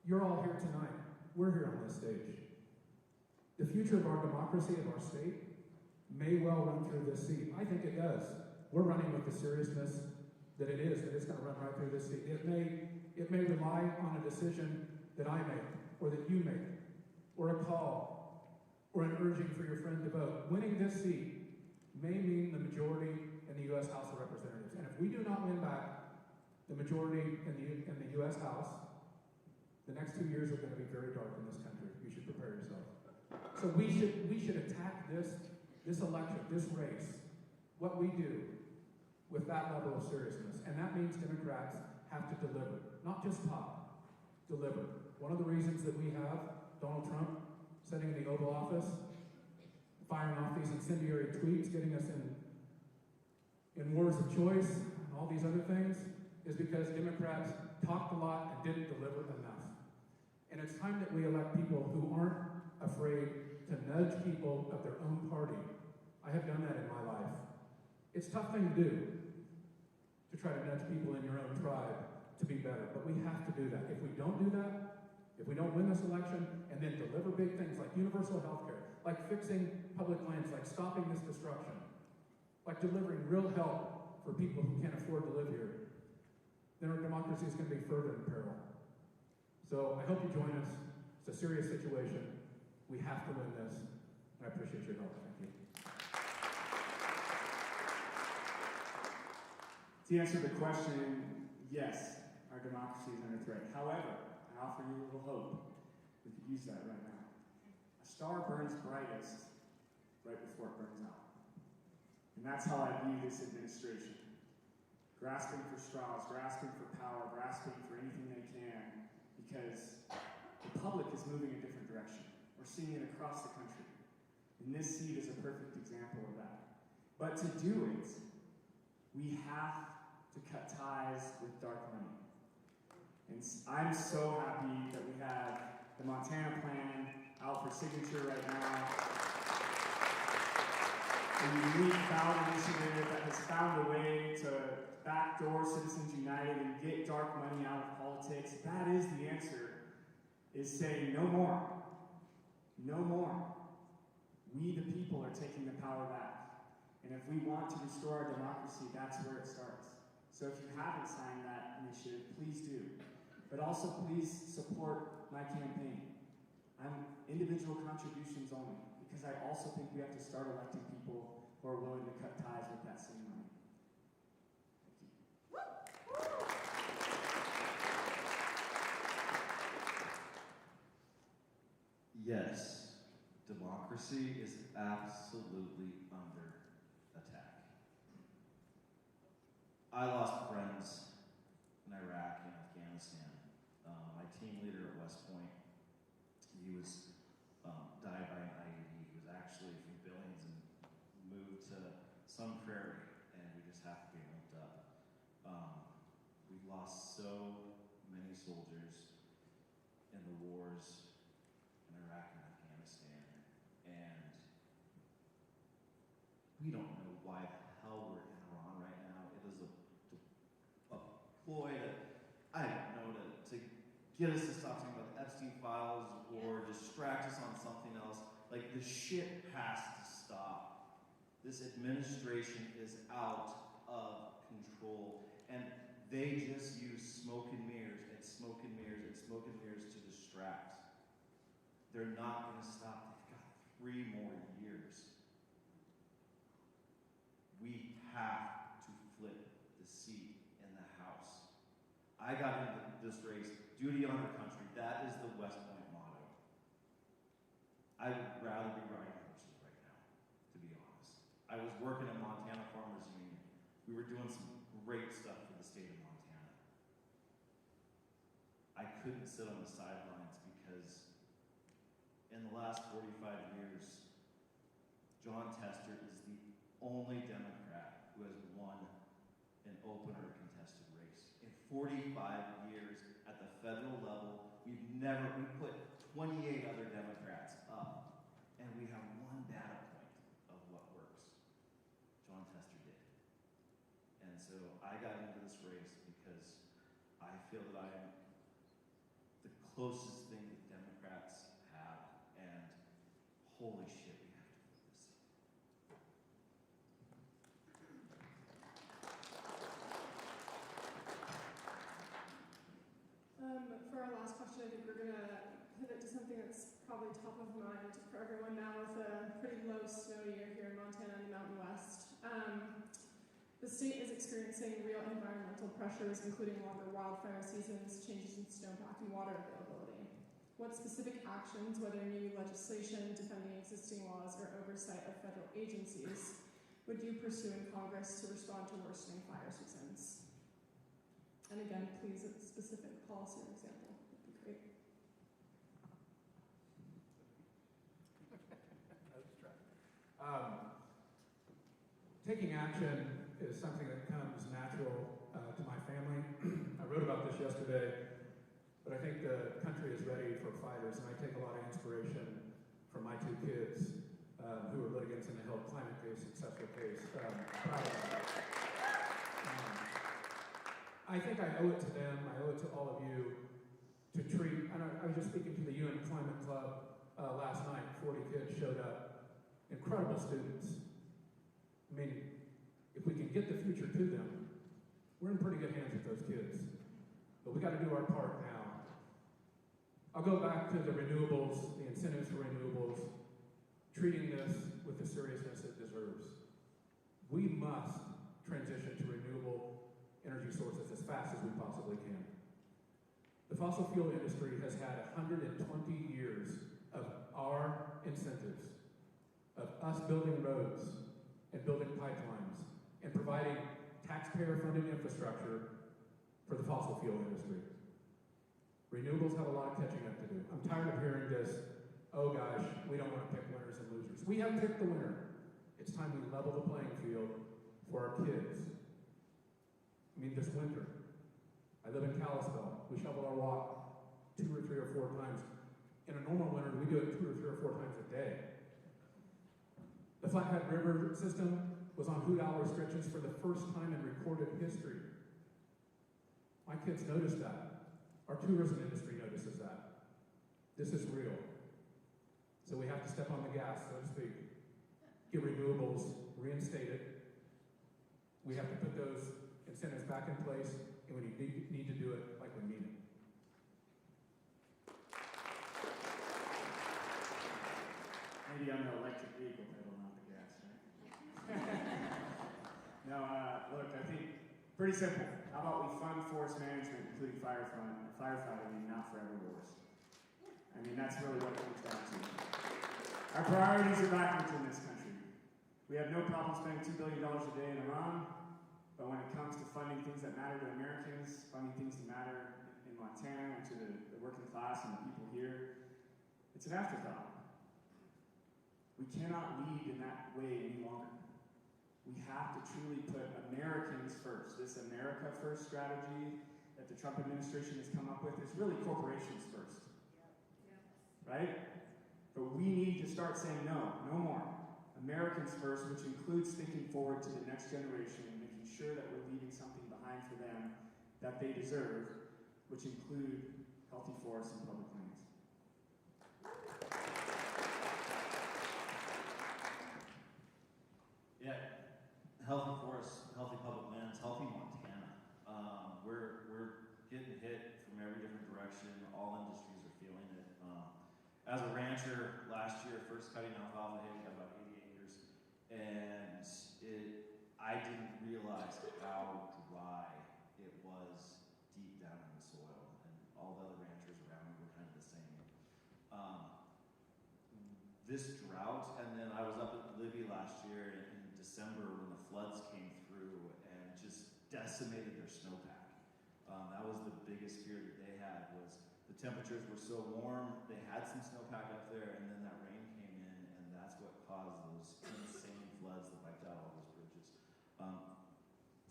You're all here tonight. We're here on this stage. The future of our democracy, of our state, may well run through this seat. I think it does. We're running with the seriousness that it is, that it's going to run right through this seat. It may rely on a decision that I make, or that you make, or a call, or an urging for your friend to vote. Winning this seat may mean the majority in the U.S. House of Representatives. And if we do not win back the majority in the U.S. House, the next 2 years are going to be very dark in this country. You should prepare yourself. So we should attack this election, this race, what we do, with that level of seriousness. And that means Democrats have to deliver, not just talk, deliver. One of the reasons that we have Donald Trump sitting in the Oval Office, firing off these incendiary tweets, getting us in wars of choice, and all these other things, is because Democrats talked a lot and didn't deliver enough. And it's time that we elect people who aren't afraid to nudge people of their own party. I have done that in my life. It's a tough thing to do, to try to nudge people in your own tribe to be better, but we have to do that. If we don't do that, if we don't win this election and then deliver big things like universal health care, like fixing public lands, like stopping this destruction, like delivering real help for people who can't afford to live here, then our democracy is going to be further in peril. So I hope you join us. It's a serious situation. We have to win this. I appreciate your help. Thank you. To answer the question, yes, our democracy is under threat. However, I offer you a little hope. We could use that right now. A star burns brightest right before it burns out. And that's how I view this administration. Grasping for straws, grasping for power, grasping for anything they can, because the public is moving a different direction. We're seeing it across the country. And this seat is a perfect example of that. But to do it, we have to cut ties with dark money. And I'm so happy that we have the Montana Plan out for signature right now. A unique ballot initiative that has found a way to backdoor Citizens United and get dark money out of politics. That is the answer, is saying no more. No more. We, the people, are taking the power back. And if we want to restore our democracy, that's where it starts. So if you haven't signed that initiative, please do. But also please support my campaign. I'm individual contributions only, because I also think we have to start electing people who are willing to cut ties with that same money. Yes, democracy is absolutely under attack. I lost friends in Iraq and Afghanistan. My team leader at West Point, he was died by an IED. He was actually from Billings and moved to some prairie, and we just have to be linked up. We've lost so many soldiers in the wars in Iraq and Afghanistan, and we don't know why the hell we're in Iran right now. It is a ploy that, I don't know, to get us to stop talking about the Epstein files or distract us on something else. Like, the shit has to stop. This administration is out of control, and they just use smoke and mirrors and smoke and mirrors and smoke and mirrors to distract. They're not going to stop. They've got 3 more years. We have to flip the seat in the House. I got into this race, duty on the country. That is the West Point motto. I would rather be riding horses right now, to be honest. I was working at Montana Farmers Union. We were doing some great stuff for the state of Montana. I couldn't sit on the sidelines because in the last 45 years, John Tester is the only Democrat who has won an open or contested race. In 45 years at the federal level, we put 28 other Democrats up, and we have 1 data point of what works. John Tester did. And so I got into this race because I feel that I am the closest thing that Democrats have, and holy shit, we have to do this. For our last question, I think we're going to pivot to something that's probably top of mind for everyone now with a pretty low snow year here in Montana and the Mountain West. The state is experiencing real environmental pressures, including longer wildfire seasons, changes in snowpack, and water availability. What specific actions, whether new legislation, defending existing laws, or oversight of federal agencies, would you pursue in Congress to respond to worsening fire seasons? And again, please, a specific policy or example would be great. Taking action is something that comes natural to my family. I wrote about this yesterday, but I think the country is ready for fighters, and I take a lot of inspiration from my 2 kids who are litigants in the Help Climate case, successful case. I think I owe it to them, I owe it to all of you to treat, I was just speaking to the UN Climate Club last night. 40 kids showed up, incredible students. I mean, if we can get the future to them, we're in pretty good hands with those kids. But we got to do our part now. I'll go back to the renewables, the incentives for renewables, treating this with the seriousness it deserves. We must transition to renewable energy sources as fast as we possibly can. The fossil fuel industry has had 120 years of our incentives, of us building roads and building pipelines and providing taxpayer-funded infrastructure for the fossil fuel industry. Renewables have a lot of catching up to do. I'm tired of hearing this, oh gosh, we don't want to pick winners and losers. We have picked the winner. It's time we level the playing field for our kids. I mean, this winter, I live in Kalispell. We shovel our walk 2 or 3 or 4 times. In a normal winter, we do it 2 or 3 or 4 times a day. The Flathead River system was on hoot owl restrictions for the first time in recorded history. My kids noticed that. Our tourism industry notices that. This is real. So we have to step on the gas, so to speak. Get renewables reinstated. We have to put those incentives back in place, and we need to do it like we mean it. Maybe on the electric vehicle pedal, not the gas, right? No, look, I think pretty simple. How about we fund forest management, including firefighting, and not forever wars? I mean, that's really what it comes down to. Our priorities are backwards in this country. We have no problem spending $2 billion a day in Iran, but when it comes to funding things that matter to Americans, funding things that matter in Montana and to the working class and the people here, it's an afterthought. We cannot lead in that way any longer. We have to truly put Americans first. This America First strategy that the Trump administration has come up with is really corporations first. Right? But we need to start saying no more. Americans first, which includes thinking forward to the next generation and making sure that we're leaving something behind for them that they deserve, which include healthy forests and public lands. Yeah, healthy forests, healthy public lands, healthy Montana. We're getting hit from every different direction. All industries are feeling it. As a rancher, last year, first cutting alfalfa hay, we got about 80 acres, and I didn't realize how dry it was deep down in the soil, and all the other ranchers around me were kind of the same. This drought, and then I was up at Libby last year in December when the floods came through and just decimated their snowpack. That was the biggest fear that they had, was the temperatures were so warm, they had some snowpack up there, and then that rain came in, and that's what caused those insane floods that wiped out all those bridges.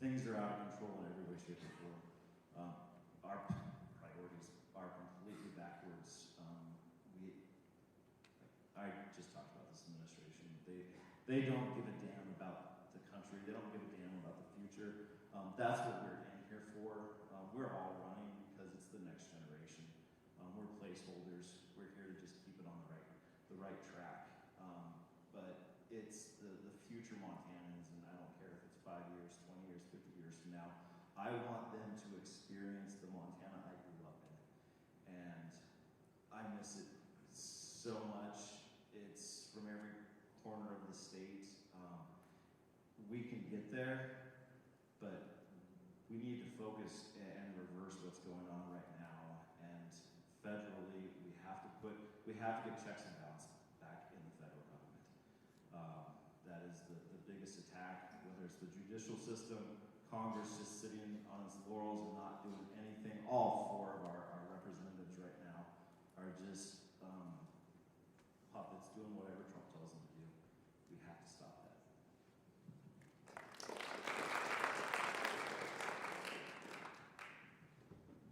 Things are out of control in every way, shape, or form. Our priorities are completely backwards. I just talked about this administration. They don't give a damn about the country. They don't give a damn about the future. That's what we're in here for. We're all running because it's the next generation. We're placeholders. We're here to just keep it on the right track. But it's the future Montanans, and I don't care if it's 5 years, 20 years, 50 years from now. I want them to experience the Montana I grew up in, and I miss it so much. It's from every corner of the state. We can get there, but we need to focus and reverse what's going on right now. And federally, we have to get checks and balances back in the federal government. That is the biggest attack, whether it's the judicial system, Congress just sitting on its laurels and not doing anything. All 4 of our representatives right now are just puppets doing whatever Trump tells them to do. We have to stop that.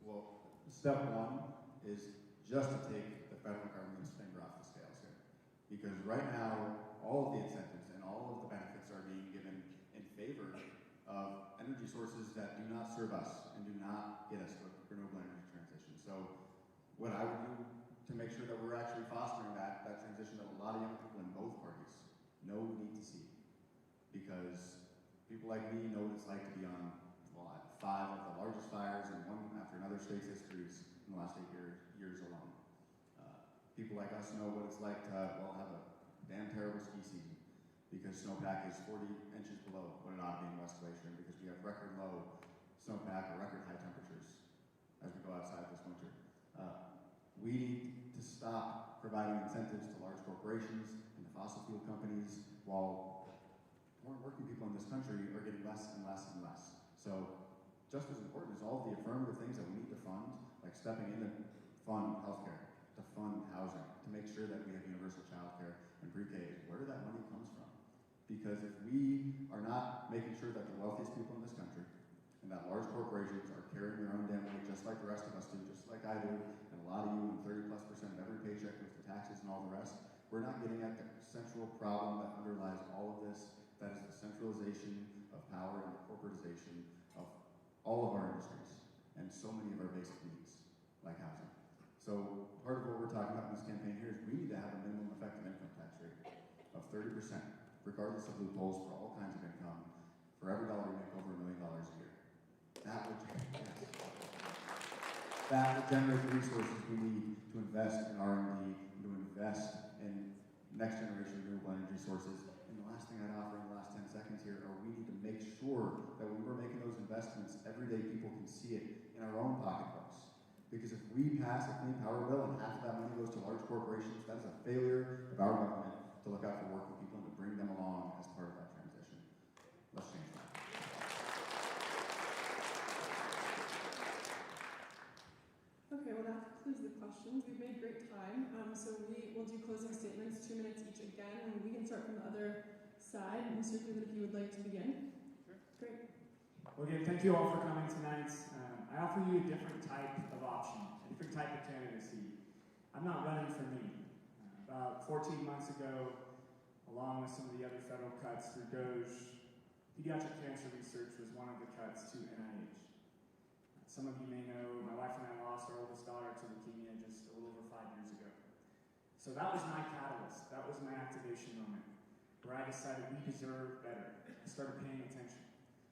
Well, step 1 is just to take the federal government's finger off the scales here. Because right now, all of the incentives and all of the benefits are being given in favor of energy sources that do not serve us and do not get us to a renewable energy transition. So what I would do to make sure that we're actually fostering that transition that a lot of young people in both parties know we need to see. Because people like me know what it's like to be on 5 of the largest fires in one after another state's histories in the last 8 years alone. People like us know what it's like to, have a damn terrible ski season because snowpack is 40 inches below what it ought to be in West Glacier, and because we have record low snowpack or record high temperatures as we go outside this winter. We need to stop providing incentives to large corporations and to fossil fuel companies while working people in this country are getting less and less and less. So just as important as all of the affirmative things that we need to fund, like stepping in to fund healthcare, to fund housing, to make sure that we have universal childcare and pre-K is where that money comes from. Because if we are not making sure that the wealthiest people in this country and that large corporations are carrying their own damn weight just like the rest of us do, just like I do, and a lot of you, and 30+% of every paycheck with the taxes and all the rest, we're not getting at the central problem that underlies all of this, that is the centralization of power and the corporatization of all of our industries and so many of our basic needs, like housing. So part of what we're talking about in this campaign here is we need to have a minimum effective income tax rate of 30%, regardless of loopholes for all kinds of income, for every dollar you make over $1 million a year. That would generate the resources we need to invest in R&D, to invest in next generation renewable energy sources. And the last thing I'd offer in the last 10 seconds here are we need to make sure that when we're making those investments, everyday people can see it in our own pocketbooks. Because if we pass a clean power bill and half of that money goes to large corporations, that is a failure of our government to look out for working people and to bring them along as part of that transition. Let's change that. Okay, well that concludes the questions. We've made great time. So we will do closing statements, 2 minutes each again, and we can start from the other side. Mr. Cleveland, if you would like to begin. Sure. Great. Well, again, thank you all for coming tonight. I offer you a different type of option, a different type of candidacy. I'm not running for me. About 14 months ago, along with some of the other federal cuts through DOGE, pediatric cancer research was one of the cuts to NIH. Some of you may know, my wife and I lost our oldest daughter to leukemia just a little over 5 years ago. So that was my catalyst. That was my activation moment, where I decided we deserve better. I started paying attention.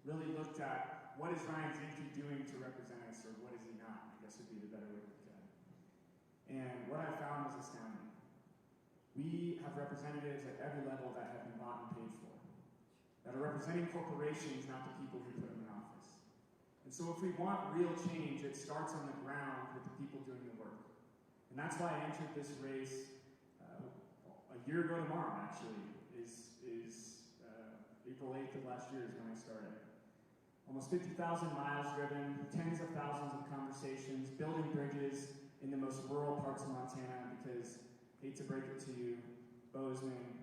Really looked at what is Ryan Zinke doing to represent us, or what is he not, I guess would be the better way to look at it. And what I found was astounding. We have representatives at every level that have been bought and paid for, that are representing corporations, not the people who put them in office. And so if we want real change, it starts on the ground with the people doing the work. And that's why I entered this race a year ago tomorrow, actually, is April 8th of last year is when I started. Almost 50,000 miles driven, tens of thousands of conversations, building bridges in the most rural parts of Montana because, hate to break it to you, Bozeman,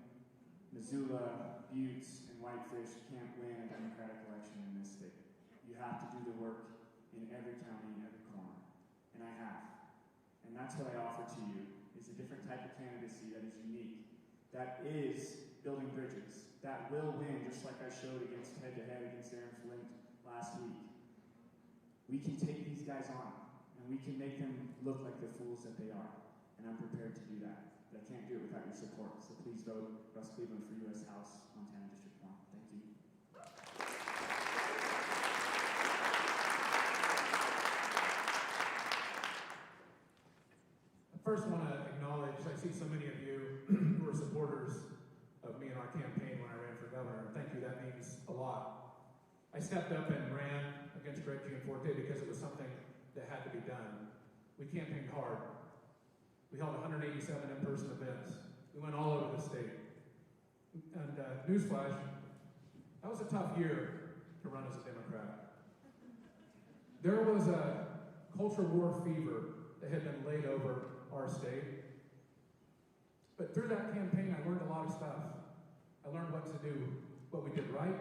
Missoula, Buttes, and Whitefish can't win a Democratic election in this state. You have to do the work in every county, in every corner. And I have. And that's what I offer to you, is a different type of candidacy that is unique, that is building bridges, that will win, just like I showed against head-to-head against Aaron Flint last week. We can take these guys on, and we can make them look like the fools that they are. And I'm prepared to do that. But I can't do it without your support. So please vote Russ Cleveland for U.S. House, Montana District 1. Thank you. I first want to acknowledge, I see so many of you who are supporters of me in our campaign when I ran for governor. Thank you, that means a lot. I stepped up and ran against Greg Gianforte because it was something that had to be done. We campaigned hard. We held 187 in-person events. We went all over the state. And newsflash, that was a tough year to run as a Democrat. There was a culture war fever that had been laid over our state. But through that campaign, I learned a lot of stuff. I learned what to do, what we did right.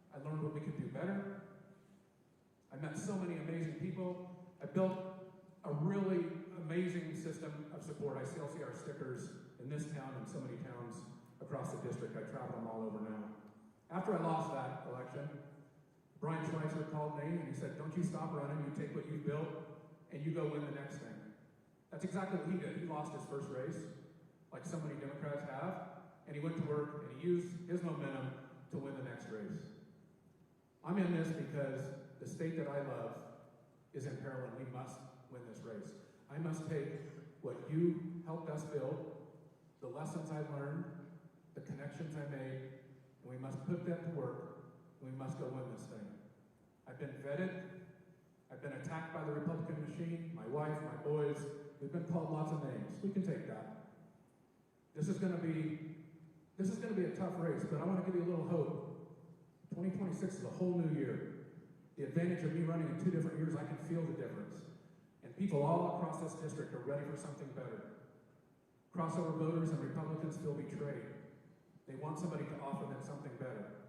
I learned what we could do better. I met so many amazing people. I built a really amazing system of support. I still see our stickers in this town and so many towns across the district. I travel them all over now. After I lost that election, Brian Schweitzer called me and he said, "Don't you stop running, you take what you built and you go win the next thing." That's exactly what he did. He lost his first race, like so many Democrats have, and he went to work and he used his momentum to win the next race. I'm in this because the state that I love is in peril and we must win this race. I must take what you helped us build, the lessons I learned, the connections I made, and we must put that to work, and we must go win this thing. I've been vetted. I've been attacked by the Republican machine, my wife, my boys. We've been called lots of names. We can take that. This is going to be a tough race, but I want to give you a little hope. 2026 is a whole new year. The advantage of me running in 2 different years, I can feel the difference. And people all across this district are ready for something better. Crossover voters and Republicans feel betrayed. They want somebody to offer them something better.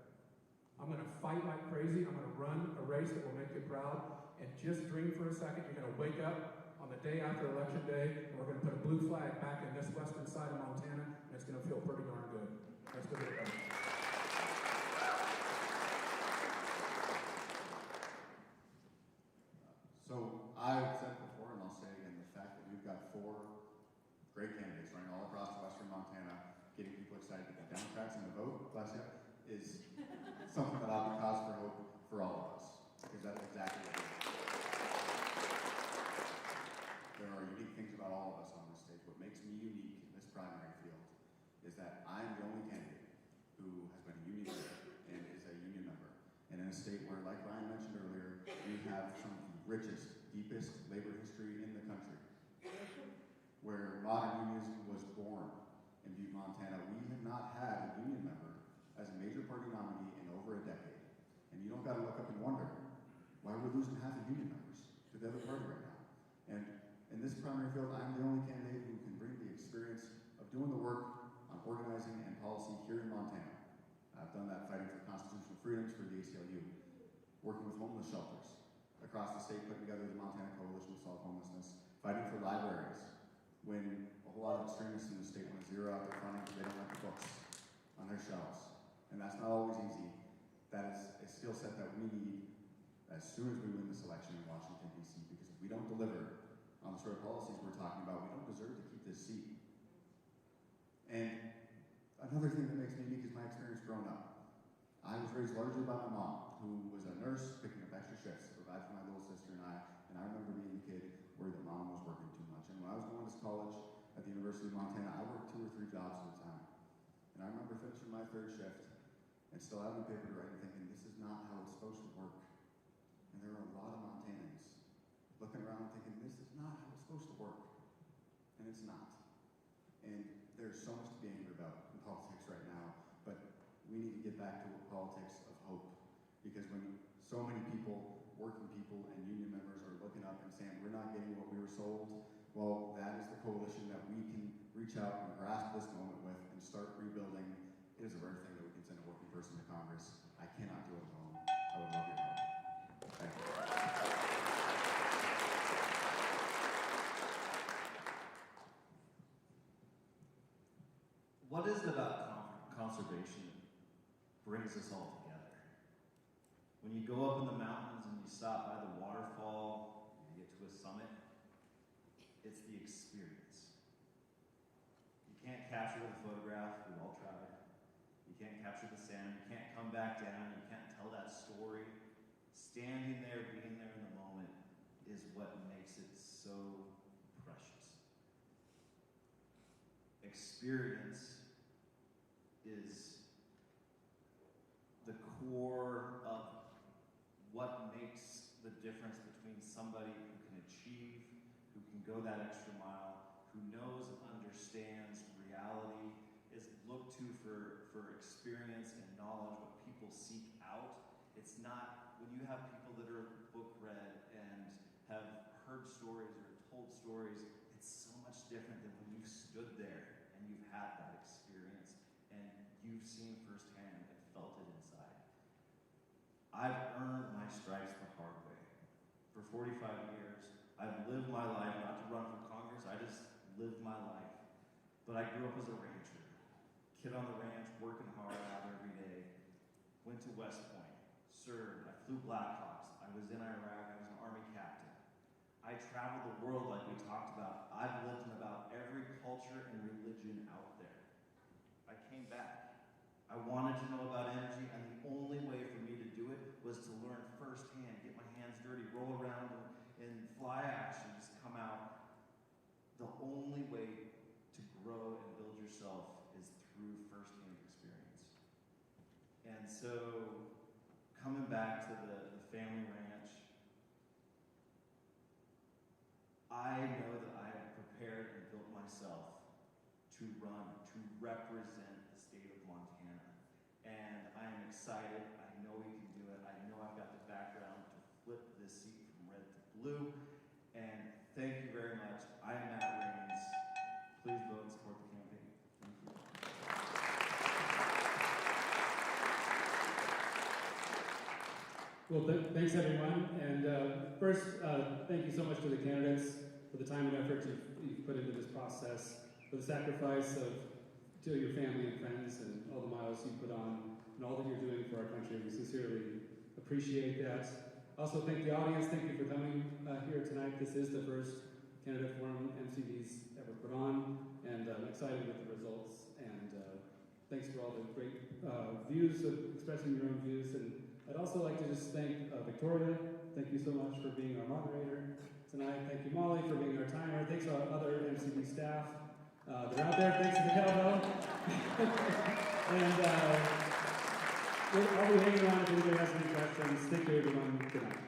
I'm going to fight like crazy. I'm going to run a race that will make you proud. And just dream for a second, you're going to wake up on the day after Election Day, and we're going to put a blue flag back in this western side of Montana, and it's going to feel pretty darn good. Let's go get it done. So I've said before, and I'll say again, the fact that we've got 4 great candidates running all across western Montana, getting people excited to be Democrats and to vote, bless you, is something that I'll be cause for hope for all of us, because that's exactly what it is. There are unique things about all of us on this stage. What makes me unique in this primary field is that I'm the only candidate who has been a union leader and is a union member. And in a state where, like Ryan mentioned earlier, we have some of the richest, deepest labor history in the country, where modern unionism was born in Butte, Montana, we have not had a union member as a major party nominee in over a decade. And you don't got to look up and wonder why we're losing half the union members to the other party right now. And in this primary field, I'm the only candidate who can bring the experience of doing the work on organizing and policy here in Montana. I've done that fighting for constitutional freedoms for the ACLU, working with homeless shelters across the state, putting together the Montana Coalition to Solve Homelessness, fighting for libraries when a whole lot of extremists in the state want to zero out their funding because they don't like the books on their shelves. And that's not always easy. That is a skill set that we need as soon as we win this election in Washington, D.C., because if we don't deliver on the sort of policies we're talking about, we don't deserve to keep this seat. And another thing that makes me unique is my experience growing up. I was raised largely by my mom, who was a nurse picking up extra shifts to provide for my little sister and I remember being a kid worried that mom was working too much. And when I was going to college at the University of Montana, I worked 2 or 3 jobs at a time. And I remember finishing my 3rd shift and still having paper to write and thinking, this is not how it's supposed to work. And there are a lot of Montanans looking around thinking, this is not how it's supposed to work. And it's not. And there's so much to be angry about in politics right now, but we need to get back to a politics of hope. Because when so many people, working people and union members are looking up and saying, we're not getting what we were sold, well, that is the coalition that we can reach out and grasp this moment with and start rebuilding. It is a rare thing that we can send a working person to Congress. I cannot do it alone. I would love your help. Thank you. What is it about conservation that brings us all together? When you go up in the mountains and you stop by the waterfall, you get to a summit, it's the experience. You can't capture with a photograph, we've all tried. You can't capture the sand, you can't come back down, you can't tell that story. Standing there, being there in the moment is what makes it so precious. Experience is the core of what makes the difference between somebody who can achieve, who can go that extra mile, who knows and understands reality, is looked to for experience and knowledge, what people seek out. It's not, when you have people that are book read and have heard stories or told stories, it's so much different than when you've stood there and you've had that experience and you've seen firsthand and felt it inside. I've earned my stripes the hard way. For 45 years, I've lived my life, not to run for Congress, I just lived my life. But I grew up as a rancher. Kid on the ranch, working hard out every day. Went to West Point, served, I flew Blackhawks, I was in Iraq, I was an Army captain. I traveled the world like we talked about. I've lived in about every culture and religion out there. I came back. I wanted to know about energy, and the only way for me to do it was to learn firsthand, get my hands dirty, roll around in fly actions, come out. The only way to grow and build yourself is through firsthand experience. And so, coming back to the family ranch, I know that I have prepared and built myself to run, to represent the state of Montana. And I am excited. I know we can do it. I know I've got the background to flip this seat from red to blue. And thank you very much. I am Matt Rains. Please vote and support the Well, thanks everyone. And first, thank you so much to the candidates for the time and effort you've put into this process, for the sacrifice to your family and friends and all the miles you put on and all that you're doing for our country. We sincerely appreciate that. Also, thank the audience. Thank you for coming here tonight. This is the first candidate forum MCV's ever put on, and I'm excited with the results. And thanks for all the great views, of expressing your own views. And I'd also like to just thank Victoria. Thank you so much for being our moderator tonight. Thank you, Molly, for being our timer. Thanks to our other MCV staff. They're out there. Thanks to the cowbell. And I'll be hanging around if anybody has any questions. Thank you, everyone. Good night.